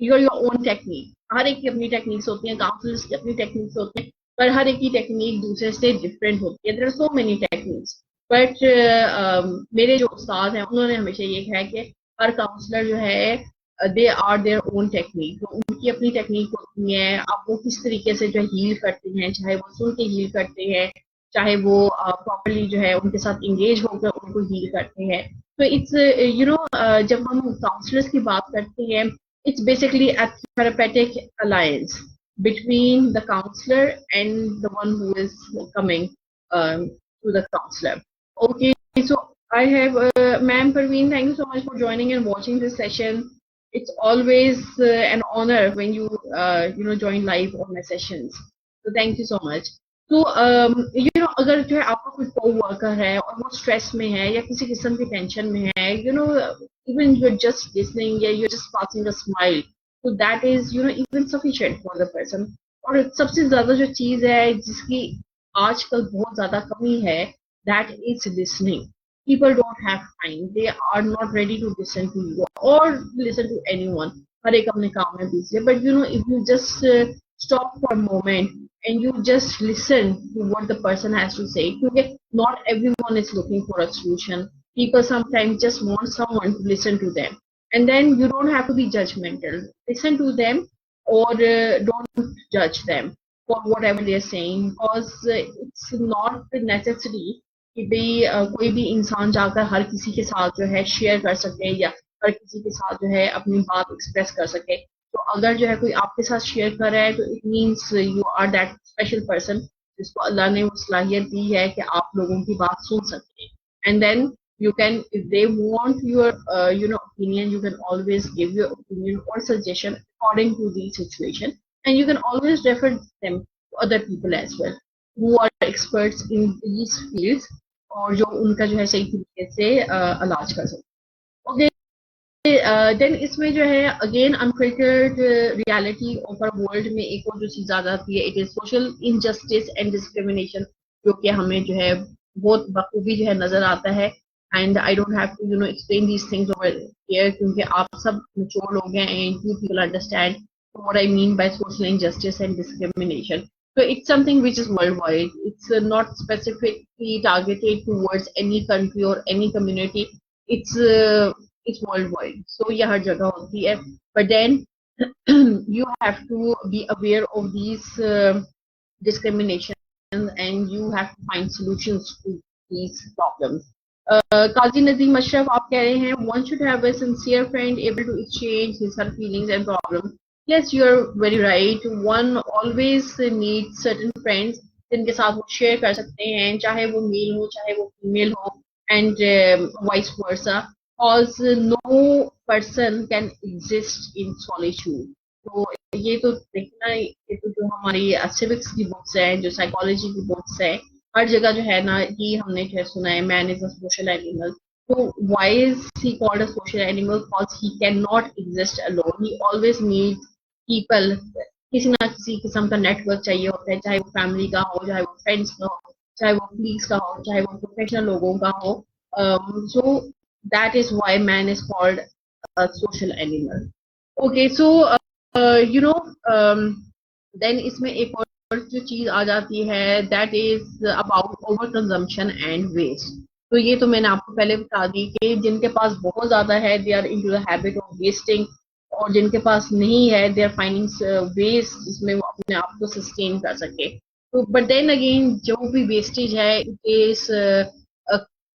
Speaker 2: your own technique. हर एक की अपनी टेक्निक्स होती हैं, काउंसलर्स की अपनी टेक्निक्स होती हैं, पर हर एक की टेक्निक दूसरे से डिफरेंट होती है. There are so many techniques. But मेरे जो उस्ताद हैं उन्होंने हमेशा ये कहा कि हर काउंसलर जो है they are their own technique. तो उनकी अपनी टेक्निक होती है. आप वो किस तरीके से जो हील करते हैं, चाहे वो सुन के हील करते हैं, चाहे वो प्रॉपरली जो है उनके साथ इंगेज होकर उनको हील करते हैं. तो इट्स जब हम काउंसलर्स की बात करते हैं, it's basically a therapeutic alliance between the counselor and the one who is coming to the counselor. Okay, so I have Ma'am Parveen, thank you so much for joining and watching this session. It's always an honor when you join live on my sessions. So thank you so much. तो अगर जो है आपका कोई co-worker है और वो stress में है या किसी किस्म की टेंशन में है, even you're just listening, yeah, you're just passing a smile, so that is even sufficient for the person. और सबसे ज्यादा जो चीज है जिसकी आजकल बहुत ज्यादा कमी है, that is listening. People don't have time, they are not ready to listen to you or listen to anyone. हर एक अपने काम में busy है, but if you just stop for a moment and you just listen to what the person has to say, because not everyone is looking for a solution. People sometimes just want someone to listen to them, and then you don't have to be judgmental. Listen to them, or don't judge them for whatever they're saying, because it's not necessary कि भाई कोई भी इंसान जाकर हर किसी के साथ जो है शेयर कर सके या हर किसी के साथ जो है अपनी बात एक्सप्रेस कर सके. तो अगर जो है कोई आपके साथ शेयर कर रहा है, तो it means you are that special person जिसको अल्लाह ने वो सलाहियत दी है कि आप लोगों की बात सुन सकते हैं. And then you can, if they want your opinion, you can always give your opinion or suggestion according to the situation, and you can always refer them to other people as well who are experts in these fields और जो उनका जो है सही तरीके से इलाज कर सकते. ओके, देन इसमें जो है again unfiltered reality of our world में एक और जो चीज आ जाती है, it is social injustice and discrimination, जो कि हमें जो है बहुत बखूबी जो है नजर आता है. And I don't have to explain these things over here, क्योंकि आप सब मैच्योर लोग हैं and you people understand what I mean by social injustice and discrimination. So it's something which is worldwide. It's not specifically targeted towards any country or any community. It's worldwide. So ये हर जगह होती है. But then you have to be aware of these discriminations, and you have to find solutions to these problems. काजी नदीम अशरफ आप कह रहे हैं one should have a sincere friend able to exchange his her feelings and problems. Yes, you are very right. One always needs certain friends जिनके साथ वो share कर सकते हैं, चाहे वो मेल हो चाहे वो फीमेल हो, and vice versa. Cause no person can exist in solitude. तो ये तो देखना, ये तो जो हमारी सिविक्स की बुक्स है, जो साइकोलॉजी की बुक्स है, हर जगह जो है ना, कि हमने जो है सुना है man is a social animal. तो why is he called a social animal? Because he can not exist alone, he always need people. किसी ना किसी किस्म का नेटवर्क चाहिए होता है, चाहे वो फैमिली का हो, चाहे वो फ्रेंड्स का हो, चाहे वो पुलिस का हो, चाहे वो प्रोफेशनल लोगों का हो. So that is why man is called a social animal. Okay, so you know, then इसमें एक और जो चीज आ जाती है, that is about over consumption and waste. तो ये तो मैंने आपको पहले बता दी कि जिनके पास बहुत ज्यादा है they are into the habit of wasting, और जिनके पास नहीं है दे आर फाइंडिंग वेस्ट जिसमें वो अपने आप को सस्टेन कर सके. तो बट देन अगेन जो भी वेस्टेज है it is,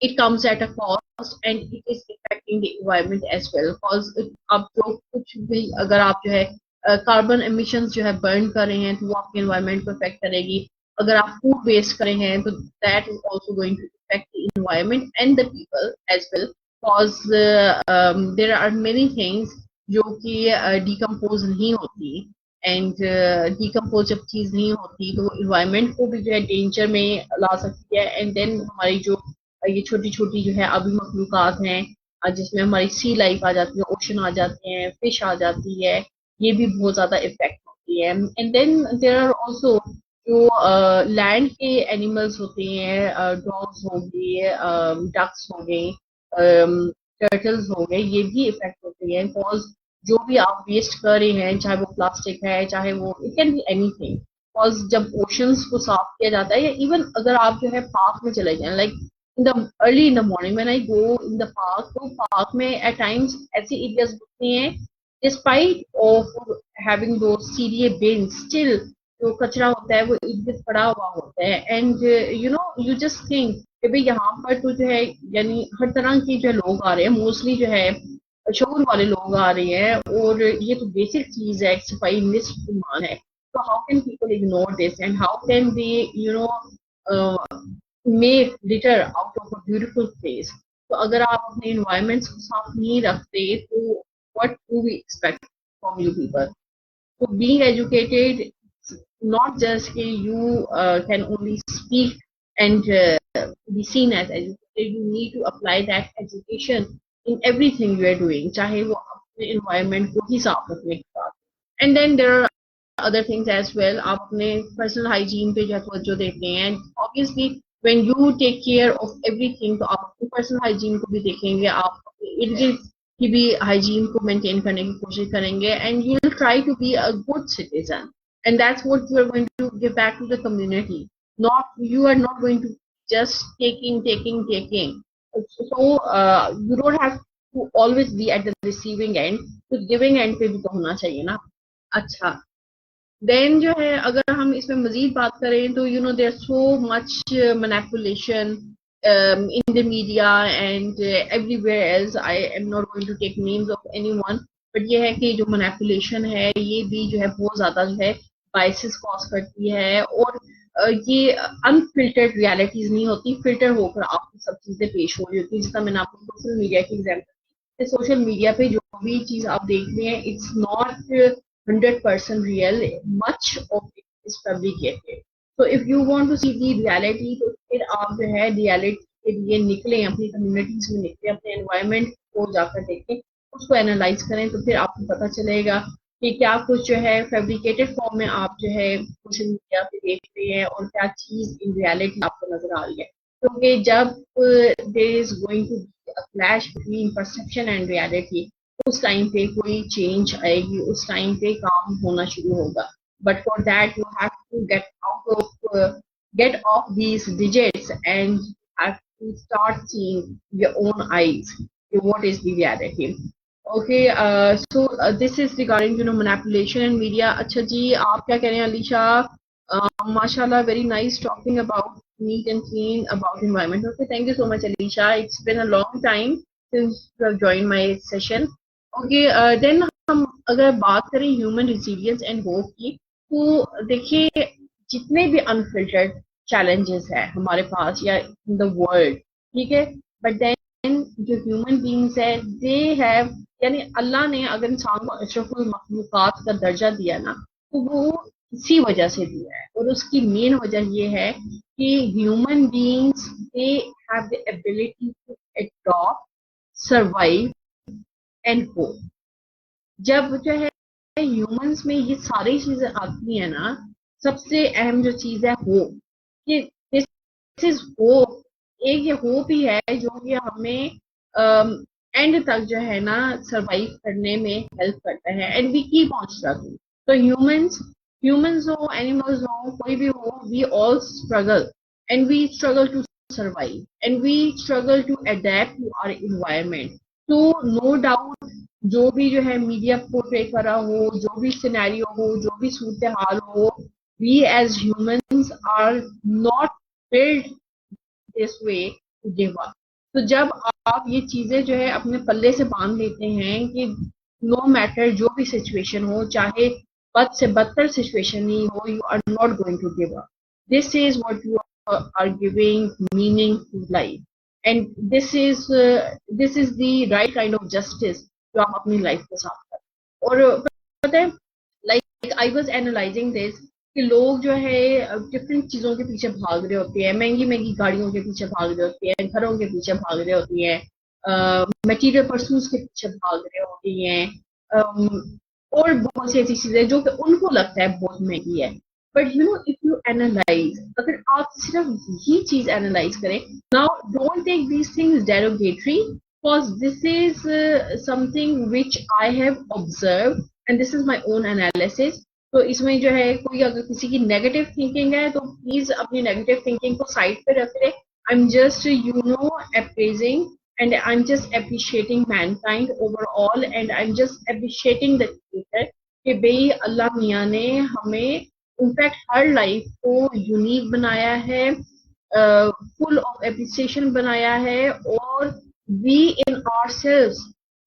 Speaker 2: it comes at a cost and it is affecting the environment as well. Because अब जो कुछ भी अगर आप जो है कार्बन एमिशंस जो है बर्न कर रहे हैं तो वो आपके एनवायरनमेंट को इफेक्ट करेगी. अगर आप फूड वेस्ट कर रहे हैं तो that is also going to effect the environment and the people as well. Because there are many things जो कि डिकम्पोज नहीं होती, एंड डिकम्पोज जब चीज नहीं होती तो इन्वायरमेंट को भी जो है डेंजर में ला सकती है. एंड देन हमारी जो ये छोटी छोटी जो है अभी मखलूकात हैं, जिसमें हमारी सी लाइफ आ जाती है, ओशन आ जाते हैं, फिश आ जाती है, ये भी बहुत ज्यादा इफेक्ट होती है. And then there are also जो लैंड के एनिमल्स होते हैं, डॉग्स हो गए, डक्स हो गए, टर्टल्स हो गए, ये भी इफेक्ट होते हैं. बिकॉज जो भी आप वेस्ट कर रहे हैं, चाहे वो प्लास्टिक है, चाहे वो it can be anything. Because जब ओशंस को साफ किया जाता है, या इवन अगर आप जो है पार्क में चले जाएं, like in the early in the morning when I go in the park, तो पार्क में at times ऐसी एरियाज होते हैं despite of having those CDA bins, still जो कचरा होता है वो इर्द गिर्द पड़ा हुआ होता है. And you no you just think कि भाई यहाँ पर तो जो है, यानी हर तरह के जो लोग आ रहे हैं, मोस्टली जो है शोर वाले लोग आ रहे हैं, और ये तो बेसिक चीज है, सफाई निस्फ ईमान है. तो how can people ignore this and how can they you know make litter out of a beautiful place? तो अगर आप अपने environments को साफ नहीं रखते तो what do we expect from you people? So being educated, not just you can only speak and be seen as educated. You need to apply that education in everything you are doing, चाहे वो अपने environment को ही साफ रखने के साथ. And then there are other things as well. आप अपने personal hygiene पे जो तवज्जो देते हैं. Obviously when you take care of everything, तो आप अपनी personal hygiene को भी देखेंगे, आप अपने इर्द गिर्द की भी हाइजीन को मेंटेन करने की कोशिश करेंगे, and you will try to be a good citizen, and that's what you are going to give back to the community. Not, you are not going to just taking. So you don't have to always be at the receiving end, तो giving and पे भी तो होना चाहिए ना. अच्छा, then जो है अगर हम इसमें मजीद बात करें तो you know there so much manipulation in the media and everywhere else. I am not going to take names of anyone, but ये है कि जो मैनिपुलेशन है ये भी जो है बहुत ज्यादा जो है बाइसेस कॉज करती है, और ये अनफिल्टर्ड रियलिटीज नहीं होती, फिल्टर होकर आपको सब चीजें पेश हो रही होती है. जिसका मैंने आपको सोशल मीडिया की एग्जाम्पल, सोशल मीडिया पे जो भी चीज आप देख रहे हैं it's not 100% real, much of it is fabricated. So if you want to see the reality, तो फिर आप जो है रियलिटी के लिए निकले, अपनी कम्युनिटीज में निकले, अपने एनवायरनमेंट को जाकर देखें, उसको एनालाइज करें, तो फिर आपको पता चलेगा कि क्या कुछ जो है फैब्रिकेटेड फॉर्म में आप जो है सोशल मीडिया पे देख रहे हैं और क्या चीज इन रियलिटी आपको नजर आ रही है. क्योंकि जब there is going to be a clash between perception and reality, उस टाइम पे कोई चेंज आएगी, उस टाइम पे काम होना शुरू होगा. But for that you have to get off these digits and have to start seeing your own eyes what is the reality. Okay, so this is regarding manipulation and media. अच्छा जी, आप क्या कह रहे हैं अलीशा? माशाल्लाह, very nice talking about neat and clean about environment. Okay, thank you so much, Alicia. It's been a long time since you have joined my session. Okay, then हम अगर बात करें ह्यूमन रिजिलियंस एंड होप की, तो देखिए जितने भी unfiltered challenges है हमारे पास या in the world, ठीक है, but then जो ह्यूमन बींग्स है दे हैव, यानी अल्लाह ने अगर इंसान को अशरफुल मखलूकात का दर्जा दिया ना, तो वो इसी वजह से दिया है, और उसकी मेन वजह ये है कि human beings they have the ability to adopt, survive and hope. जब जो है ह्यूमंस में ये सारी चीजें आती है ना, सबसे अहम जो चीज है होप, कि दिस इज होप. एक ये होप ही है जो कि हमें एंड तक जो है ना सरवाइव करने में हेल्प करता है, and we keep on struggling. तो ह्यूमंस हो, एनिमल्स हो, कोई भी हो, we all struggle, and we struggle to survive, and we struggle to adapt to our environment. तो नो डाउट जो भी जो है मीडिया पोर्ट्रे कर रहा हो, जो भी सिनेरियो हो, जो भी सूरत हाल हो, we as humans are not build this way to give up. तो जब आप ये चीजें जो है अपने पल्ले से बांध लेते हैं कि नो मैटर जो भी सिचुएशन हो, चाहे बद से बदतर सिचुएशन ही हो, you are not going to give up. This is what you are giving meaning to life, and this is the right kind of justice जो आप अपनी लाइफ के साथ करें. और पता है, like I was analysing this, कि लोग जो है डिफरेंट चीजों के पीछे भाग रहे होते हैं, महंगी महंगी गाड़ियों के पीछे भाग रहे होते हैं, घरों के पीछे भाग रहे होती हैं, मटेरियल परसूस के पीछे भाग रहे होती हैं, और बहुत सी ऐसी चीजें जो कि उनको लगता है बहुत महंगी है. But you know, if you analyse, अगर आप सिर्फ यही चीज एनालाइज करें, now don't take these things derogatory, because this is something which I have observed and this is my own analysis. तो इसमें जो है कोई अगर किसी की नेगेटिव थिंकिंग है तो प्लीज अपनी नेगेटिव थिंकिंग को साइड पे रख ले. आई am just appraising and I'm just appreciating mankind overall, and I'm just appreciating the creator कि भाई अल्लाह मियाँ ने हमें इनफैक्ट हर लाइफ को यूनिक बनाया है, फुल ऑफ एप्रिसिएशन बनाया है, और we in ourselves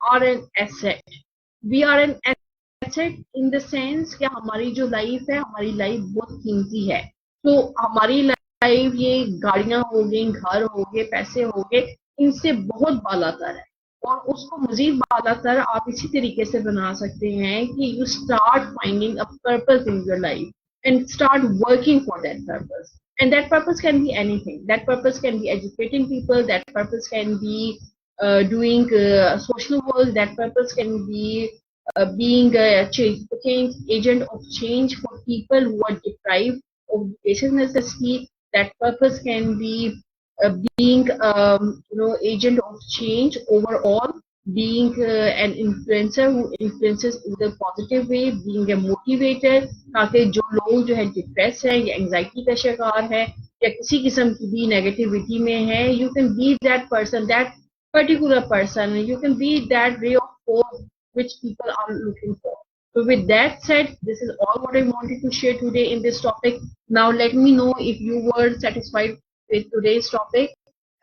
Speaker 2: are an asset. We are an asset in the sense कि हमारी जो लाइफ है, हमारी लाइफ बहुत कीमती है. तो हमारी लाइफ ये गाड़ियां हो गई, घर हो गए, पैसे हो गए, इनसे बहुत बालातर है, और उसको मजीद बालातर आप इसी तरीके से बना सकते हैं कि you start finding a purpose in your life and start working for that purpose. And that purpose can be anything. That purpose can be educating people. That purpose can be doing social work. That purpose can be being a change agent of change for people who are deprived of basic necessity. That purpose can be being agent of change overall, being an influencer who influences in the positive way, being a motivator, ताकि जो लोग जो है depress है या anxiety का शिकार है या किसी किस्म की भी नेगेटिविटी में है, you can be that person, that particular person, you can be that ray of hope which people are looking for. So with that said, this is all what I wanted to share today in this topic. Now let me know if you were satisfied with today's topic,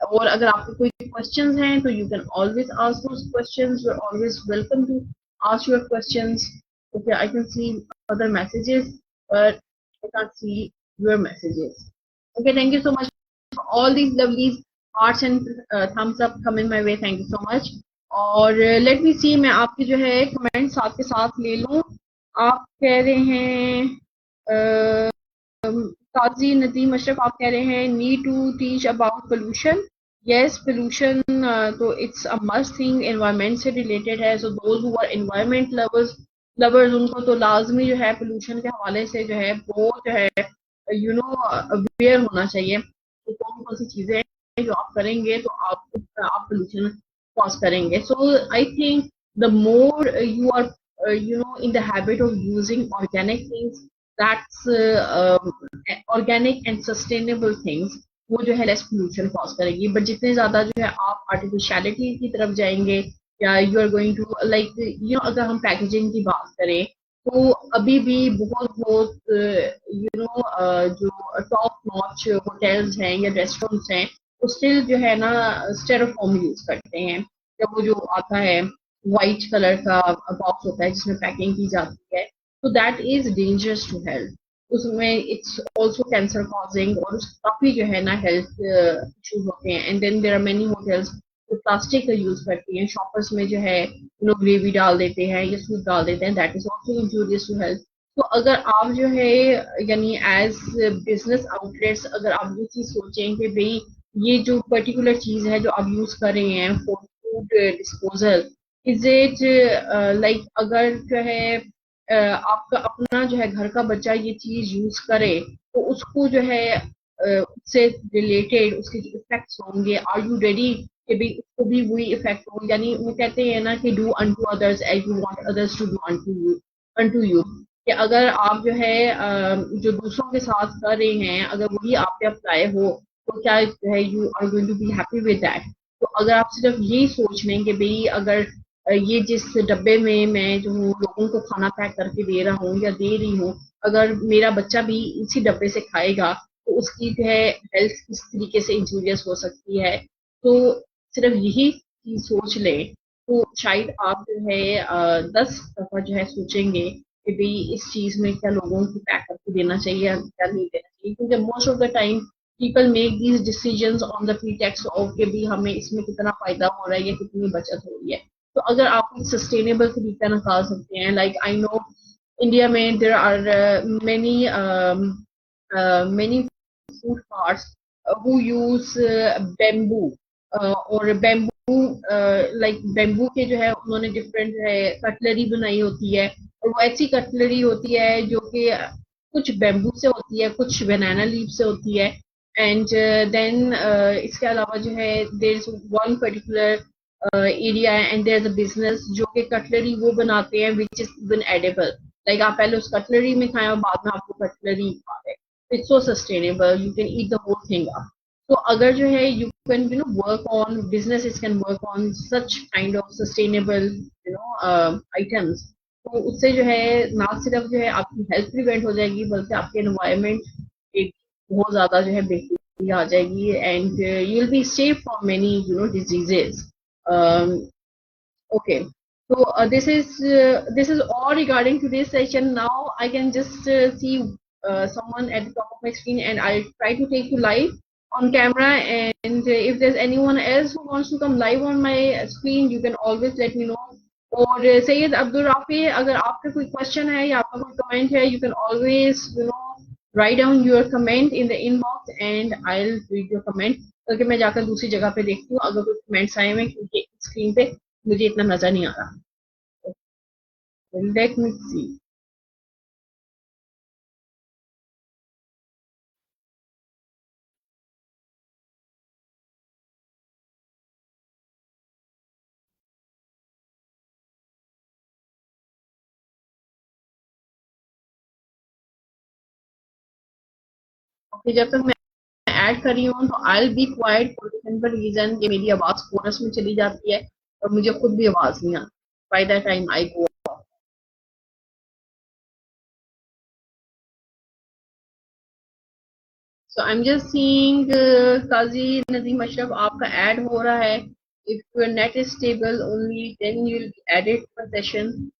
Speaker 2: और अगर आपको कोई questions हैं तो you can always ask those questions. You're always welcome to ask your questions. Okay, I can see other messages, but I can't see your messages. Okay, thank you so much for all these lovely hearts and thumbs up coming my way. Thank you so much. और let me see, मैं आपके जो है comment साथ के साथ ले लूं. आप कह रहे हैं काजी नदीम अशरफ, आप कह रहे हैं need to teach about pollution. Yes, pollution तो it's a must thing, environment से रिलेटेड है. So those who are environment lovers उनको तो लाजमी जो है पोल्यूशन के हवाले से जो है वो जो है अवेयर होना चाहिए कि कौन कौन सी चीजें जो आप करेंगे तो आप पोल्यूशन कॉज करेंगे. So I think the more you are in the habit of using organic things, that's organic and sustainable things, वो जो है लेस पोल्यूशन कॉज करेगी. बट जितने ज्यादा जो है आप आर्टिफिशियलिटी की तरफ जाएंगे या you are going to like अगर हम पैकेजिंग की बात करें तो अभी भी बहुत बहुत जो टॉप नॉच होटल्स हैं या रेस्टोरेंट्स हैं वो स्टिल जो है ना स्टेरोफोम यूज करते हैं। जब वो जो आता है व्हाइट कलर का बॉक्स होता है जिसमें पैकिंग की जाती है, तो that is dangerous to health. उसमें इट्स ऑल्सो कैंसर कॉजिंग और काफी जो है ना हेल्थ इश्यूज होते हैं। And then there are many hotels जो प्लास्टिक का यूज करती हैं, शॉपर्स में जो है ग्रेवी डाल देते हैं या सूप डाल देते हैं, that is also injurious to health. तो अगर आप जो है यानी एज बिजनेस आउटलेट्स अगर आप ये चीज सोचें कि भाई ये जो पर्टिकुलर चीज है जो आप यूज कर रहे हैं for food disposal, is it like अगर जो है आपका अपना जो है घर का बच्चा ये चीज यूज करे तो उसको जो है उससे रिलेटेड उसके जो इफेक्ट्स होंगे, आर यू रेडी कि भी उसको भी वही इफेक्ट हो। यानी वो कहते हैं ना कि do unto others as you want others to do unto you. कि अगर आप जो है जो दूसरों के साथ कर रहे हैं अगर वही आप पे अप्लाई हो तो क्या जो है you are going to be happy with that. तो अगर आप सिर्फ यही सोच लें कि भाई अगर ये जिस डब्बे में मैं जो हूँ लोगों को खाना पैक करके दे रहा हूँ या दे रही हूँ, अगर मेरा बच्चा भी इसी डब्बे से खाएगा तो उसकी जो है हेल्थ किस तरीके से इंजूरियस हो सकती है। तो सिर्फ यही चीज सोच लें तो शायद आप जो है 10 दफा जो है सोचेंगे कि भाई इस चीज में क्या लोगों को पैक करके देना चाहिए या क्या नहीं देना चाहिए। क्योंकि most of the time people make these decisions on the pretext of कि भाई हमें इसमें कितना फायदा हो रहा है या कितनी बचत हो रही है। तो अगर आप एक सस्टेनेबल तरीका निकाल सकते हैं, लाइक आई नो इंडिया में there are many food carts who use bamboo और बेम्बू लाइक बेम्बू के जो है उन्होंने डिफरेंट जो है कटलरी बनाई होती है। और वो ऐसी कटलरी होती है जो कि कुछ बेम्बू से होती है कुछ बनाना लीफ से होती है। एंड देन इसके अलावा जो है there is one particular area and there is a business जो कि कटलरी वो बनाते हैं which is even edible. Like आप पहले उस कटलरी में खाएं और बाद में आपको कटलरी खा रहे। It's so sustainable, you can eat the whole thing up. तो अगर जो है you can work on businesses can work on such kind of sustainable items, तो उससे जो है ना सिर्फ जो है आपकी हेल्थ प्रिवेंट हो जाएगी बल्कि आपके एनवायरमेंट एक बहुत ज्यादा जो है बेहतरी आ जाएगी and you will be safe from many diseases. Okay. So this is all regarding today's session. Now I can just see someone at the top of my screen, and I'll try to take you live on camera. And if there's anyone else who wants to come live on my screen, you can always let me know. और सैयद अब्दुल राफी, अगर आपका कोई question है या आपका कोई comment है, you can always write down your comment in the inbox and I'll read your comment. बल्कि मैं जाकर दूसरी जगह पे देखती हूँ अगर कोई कमेंट्स आए हुए क्योंकि स्क्रीन पे मुझे इतना मजा नहीं आ रहा। लेट मी सी। ओके, जब तक मैं ऐड कर रही हूँ तो I be quite for the simple reason कि मेरी आवाज कोरस में चली जाती है और मुझे खुद भी आवाज नहीं आती by the time I go. So I am just seeing Kazi Nadeem Ashraf आपका ऐड हो रहा है। If your net is stable only then you will be added for session.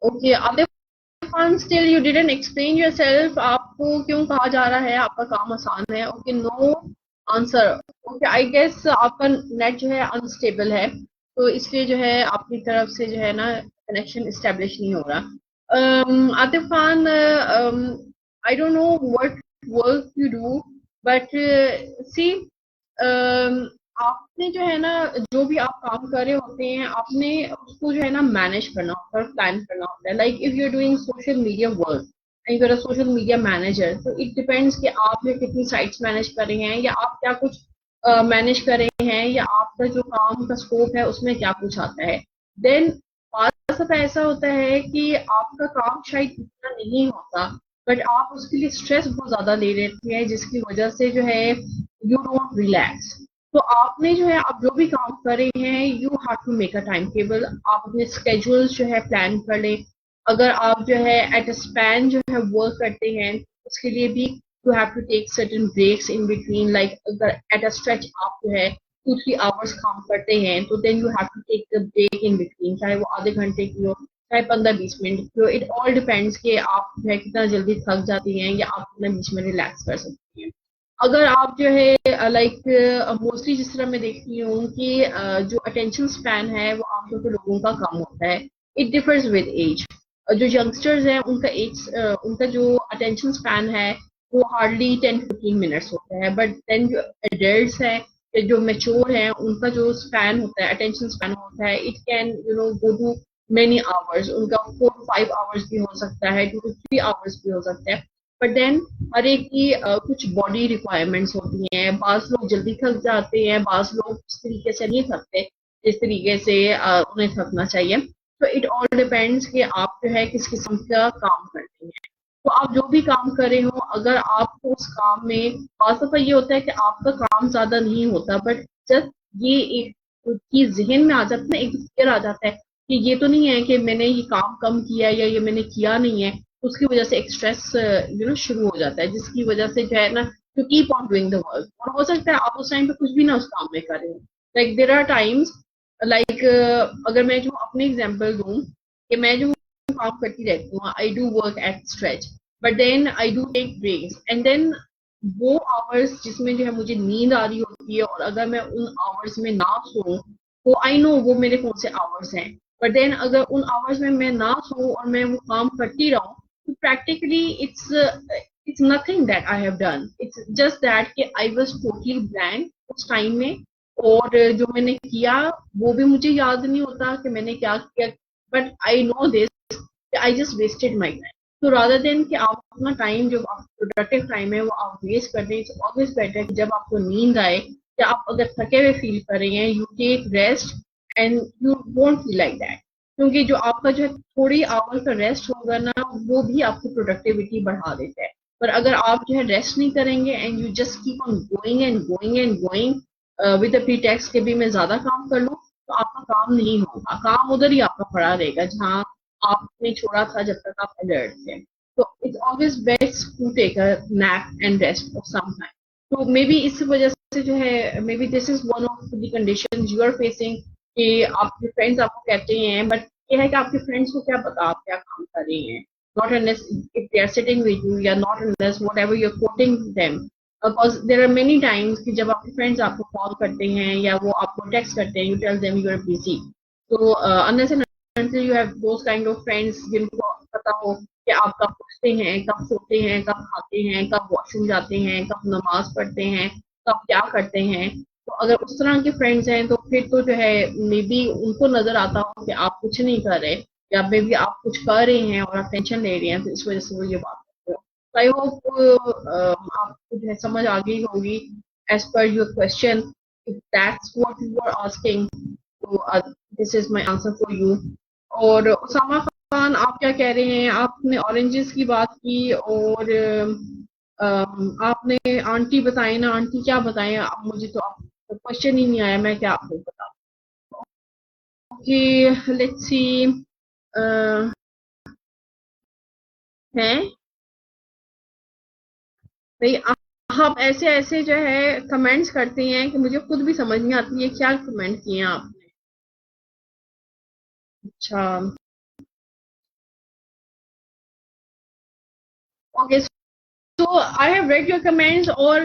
Speaker 2: Okay Atif Khan, still you didn't explain yourself, आपको क्यों कहा जा रहा है आपका काम आसान है? Okay, no answer. Okay, I guess आपका नेट जो है अनस्टेबल है तो इसलिए जो है आपकी तरफ से जो है ना कनेक्शन इस्टेब्लिश नहीं हो रहा। Atif Khan, I don't know what work you do but see, आपने जो है ना जो भी आप काम कर रहे होते हैं आपने उसको जो है ना मैनेज करना होता है और प्लान करना होता है। Like if you are doing social media work and you are a social media manager, तो इट डिपेंड्स कि आप जो कितनी साइट्स मैनेज कर रहे हैं या आप क्या कुछ मैनेज कर रहे हैं या आपका जो काम का स्कोप है उसमें क्या कुछ आता है। देन बात सब ऐसा होता है कि आपका काम शायद इतना नहीं होता, बट आप उसके लिए स्ट्रेस बहुत ज्यादा ले लेते हैं, जिसकी वजह से जो है यू डोंट रिलैक्स। तो आपने जो है आप जो भी काम कर रहे हैं, you have to make a timetable. आप अपने स्केड्यूल जो है प्लान कर लें। अगर आप जो है एट अ स्पैन जो है वर्क करते हैं, उसके लिए भी you have to take certain breaks in between. Like अगर एट अ स्ट्रेच आप जो है 2-3 आवर्स काम करते हैं, तो then you have to take the break in between, चाहे वो आधे घंटे की हो, चाहे 15-20 मिनट की हो। इट ऑल डिपेंड्स कि आप जो है कितना जल्दी थक जाती हैं या आप कितना बीच में रिलैक्स कर सकती हैं। अगर आप जो है लाइक मोस्टली जिस तरह मैं देखती हूँ कि जो अटेंशन स्पैन है वो आमतौर पर लोगों का कम होता है। It differs with age. जो यंगस्टर्स हैं उनका एज उनका जो अटेंशन स्पैन है वो हार्डली 10-15 मिनट्स होता है, बट देन जो एडल्ट्स हैं, जो मेच्योर हैं, उनका जो स्पैन होता है, अटेंशन स्पैन होता है, it can go to many hours. उनका 4-5 आवर्स भी हो सकता है, 2-3 आवर्स भी हो सकता है। बट देन हर एक की कुछ बॉडी रिक्वायरमेंट्स होती हैं। बाज लोग जल्दी थक जाते हैं, बाज लोग इस तरीके से नहीं थकते जिस तरीके से उन्हें थकना चाहिए। तो इट ऑल डिपेंड्स कि आप जो है किस किस्म का काम करते हैं। तो आप जो भी काम कर रहे हो, अगर आपको उस काम में खास दफा ये होता है कि आपका काम ज्यादा नहीं होता, बट जस्ट ये एक चीज जहन में आ जाता है ना, एक फिक्र आ जाता है कि ये तो नहीं है कि मैंने ये काम कम किया या ये मैंने किया नहीं है। उसकी वजह से एक स्ट्रेस शुरू हो जाता है, जिसकी वजह से जो है ना to keep on doing the work. और हो सकता है आप उस टाइम पे कुछ भी ना उस काम में करें। Like there are times, like अगर मैं जो अपनी एग्जांपल दूं कि मैं जो काम करती रहती हूँ, I do work at stretch, but then I do take breaks, and then वो आवर्स जिसमें जो है मुझे नींद आ रही होती है, और अगर मैं उन आवर्स में ना सोऊं, तो आई नो वो मेरे कौन से आवर्स हैं। बट देन अगर उन आवर्स में मैं ना सोऊं और मैं वो काम करती रहूं, तो practically it's nothing that I have done. It's just that कि आई वाज टोटली ब्लैंक उस टाइम में, और जो मैंने किया वो भी मुझे याद नहीं होता कि मैंने क्या किया। But I know this, I just wasted my time. तो रादर देन कि आप अपना टाइम जो प्रोडक्टिव टाइम है वो आप वेस्ट कर दें, इट्स ऑलवेज बेटर कि जब आपको नींद आए या आप अगर थके हुए फील कर रहे हैं, you take rest and you won't feel like that. क्योंकि जो आपका जो है थोड़ी आवर का रेस्ट होगा ना, वो भी आपकी प्रोडक्टिविटी बढ़ा देता है। पर अगर आप जो है रेस्ट नहीं करेंगे and you just keep on going and going and going with the pretext के भी मैं ज्यादा काम कर लूं, तो आपका काम नहीं होगा। काम उधर ही आपका पड़ा रहेगा जहाँ आपने छोड़ा था जब तक आप अलर्ट थे। तो it's always best to take a nap and rest of some time. तो मे बी इस वजह से जो है, maybe this is one of the condition you are facing, कि आपके फ्रेंड्स आपको कहते हैं, बट ये है कि आपके फ्रेंड्स को क्या पता आप क्या काम कर रहे हैं। Not unless if they are sitting with you, या not unless whatever you are quoting them. Because there are many times कि जब आपके फ्रेंड्स आपको कॉल करते हैं या वो आपको टेक्स्ट करते हैं, you tell them you are busy. तो unless and until you have those kind of friends जिनको पता हो कि आप कब उठते हैं, कब सोते हैं, कब खाते हैं, कब वॉशरूम जाते हैं, कब नमाज पढ़ते हैं, कब क्या करते हैं। तो अगर उस तरह के फ्रेंड्स हैं, तो फिर तो जो है मे बी उनको नजर आता हो कि आप कुछ नहीं कर रहे, या मे बी आप कुछ कर रहे हैं और आप टेंशन ले रहे हैं, तो इस वजह से वो ये बात करते हो। तो आई होप आपको जो है समझ आ गई होगी as per your question, if that's what you are asking. तो this is my answer for you. और उसामा खान, आप क्या कह रहे हैं? आपने ऑरेंजेस की बात की, और आपने आंटी बताए ना, आंटी क्या बताएं? अब मुझे तो क्वेश्चन ही नहीं आया, मैं क्या आपको बताऊं। Okay, let's see. हैं भाई, आप ऐसे ऐसे जो है कमेंट्स करते हैं कि मुझे खुद भी समझ नहीं आती है क्या कमेंट किए हैं आपने। अच्छा, ओके। तो I have read your comments, और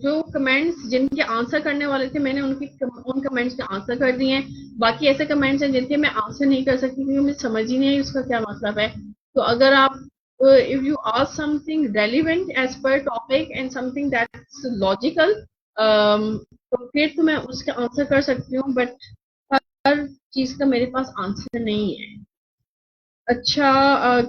Speaker 2: जो कमेंट्स जिनके आंसर करने वाले थे, मैंने उन कमेंट्स के आंसर कर दिए हैं। बाकी ऐसे कमेंट्स हैं जिनके मैं आंसर नहीं कर सकती क्योंकि मुझे समझ ही नहीं है उसका क्या मतलब है। तो अगर आप if you ask something relevant as per topic and something that's logical, तो फिर तो मैं उसका आंसर कर सकती हूँ, बट हर चीज का मेरे पास आंसर नहीं है। अच्छा,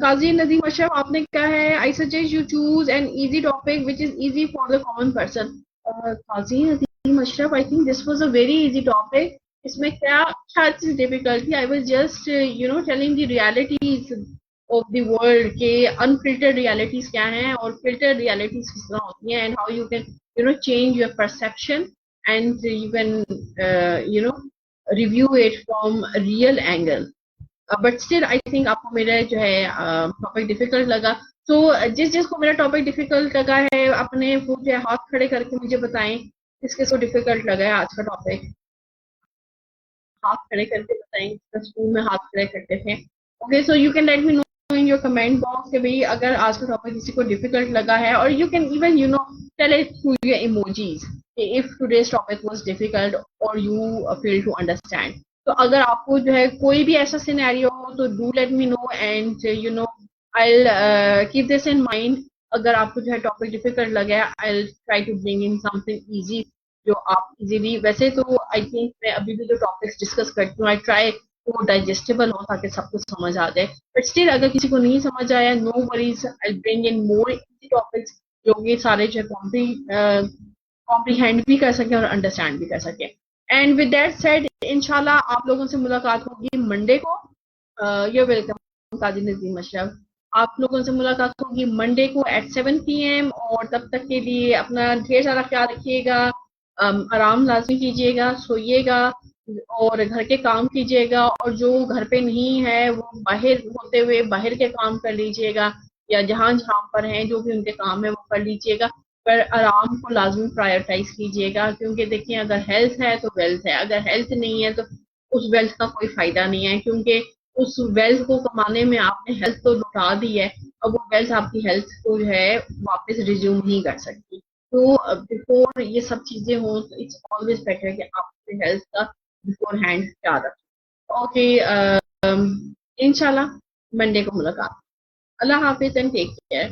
Speaker 2: काजी नदीम अशरफ, आपने क्या है? I suggest you choose an easy topic which is easy for the common person. Qazi Nadeem Ashraf, I think this was a very easy topic. इसमें क्या चीज डिफिकल्ट थी? I was just telling the realities of the world के unfiltered realities क्या हैं और filtered realities किस तरह होती हैं, and how you can change your perception and you can review it from real angle. But still I think आपको मेरा जो है टॉपिक डिफिकल्ट लगा. तो जिस जिसको मेरा टॉपिक डिफिकल्ट लगा है अपने वो जो है हाथ खड़े करके मुझे बताएं किस किसको डिफिकल्ट लगा है आज का टॉपिक. हाथ खड़े करके बताएं, स्कूल में हाथ खड़े करते थे. Okay, so you can let me no in your comment box कि भाई अगर आज का टॉपिक किसी को डिफिकल्ट लगा है, और you can even tell it through your emojis if today's topic was difficult और यू फेल टू अंडरस्टैंड. तो अगर आपको जो है कोई भी ऐसा सिनेरियो हो तो do let me know, and I keep this in mind. अगर आपको जो है टॉपिक डिफिकल्ट लगा है, I try to bring in something easy जो आप इजीली. वैसे तो आई थिंक मैं अभी भी जो टॉपिक्स डिस्कस करती हूँ आई ट्राई वो डाइजेस्टेबल हो ताकि सबको समझ आ जाए. बट स्टिल अगर किसी को नहीं समझ आया, no worries, I bring in more easy topics जो कि सारे जो कॉम्प्रीहेंड भी कर सके और अंडरस्टैंड भी कर सके. एंड विद दैट सेड, इंशाल्लाह आप लोगों से मुलाकात होगी मंडे को. यू वेलकम काजी नजीम अशरफ. आप लोगों से मुलाकात होगी मंडे को एट 7 PM, और तब तक के लिए अपना ढेर सारा ख्याल रखिएगा. आराम लाजमी कीजिएगा, सोइएगा और घर के काम कीजिएगा, और जो घर पे नहीं है वो बाहर होते हुए बाहर के काम कर लीजिएगा, या जहाँ जहाँ पर हैं जो भी उनके काम है वो कर लीजिएगा. पर आराम को लाजमी प्रायोरिटाइज कीजिएगा, क्योंकि देखिए अगर हेल्थ है तो वेल्थ है, अगर हेल्थ नहीं है तो उस वेल्थ का कोई फायदा नहीं है, क्योंकि उस वेल्थ को कमाने में आपने हेल्थ तो लुटा दी है, और वो वेल्थ आपकी हेल्थ को जो है वापस रिज्यूम नहीं कर सकती. तो बिफोर ये सब चीजें हो तो इट्स ऑलवेज बेटर कि आप अपने हेल्थ का बिफोर हैंड ख्याल रखें. ओके, इंशाल्लाह मंडे को मुलाकात. अल्लाह हाफिज एंड टेक केयर.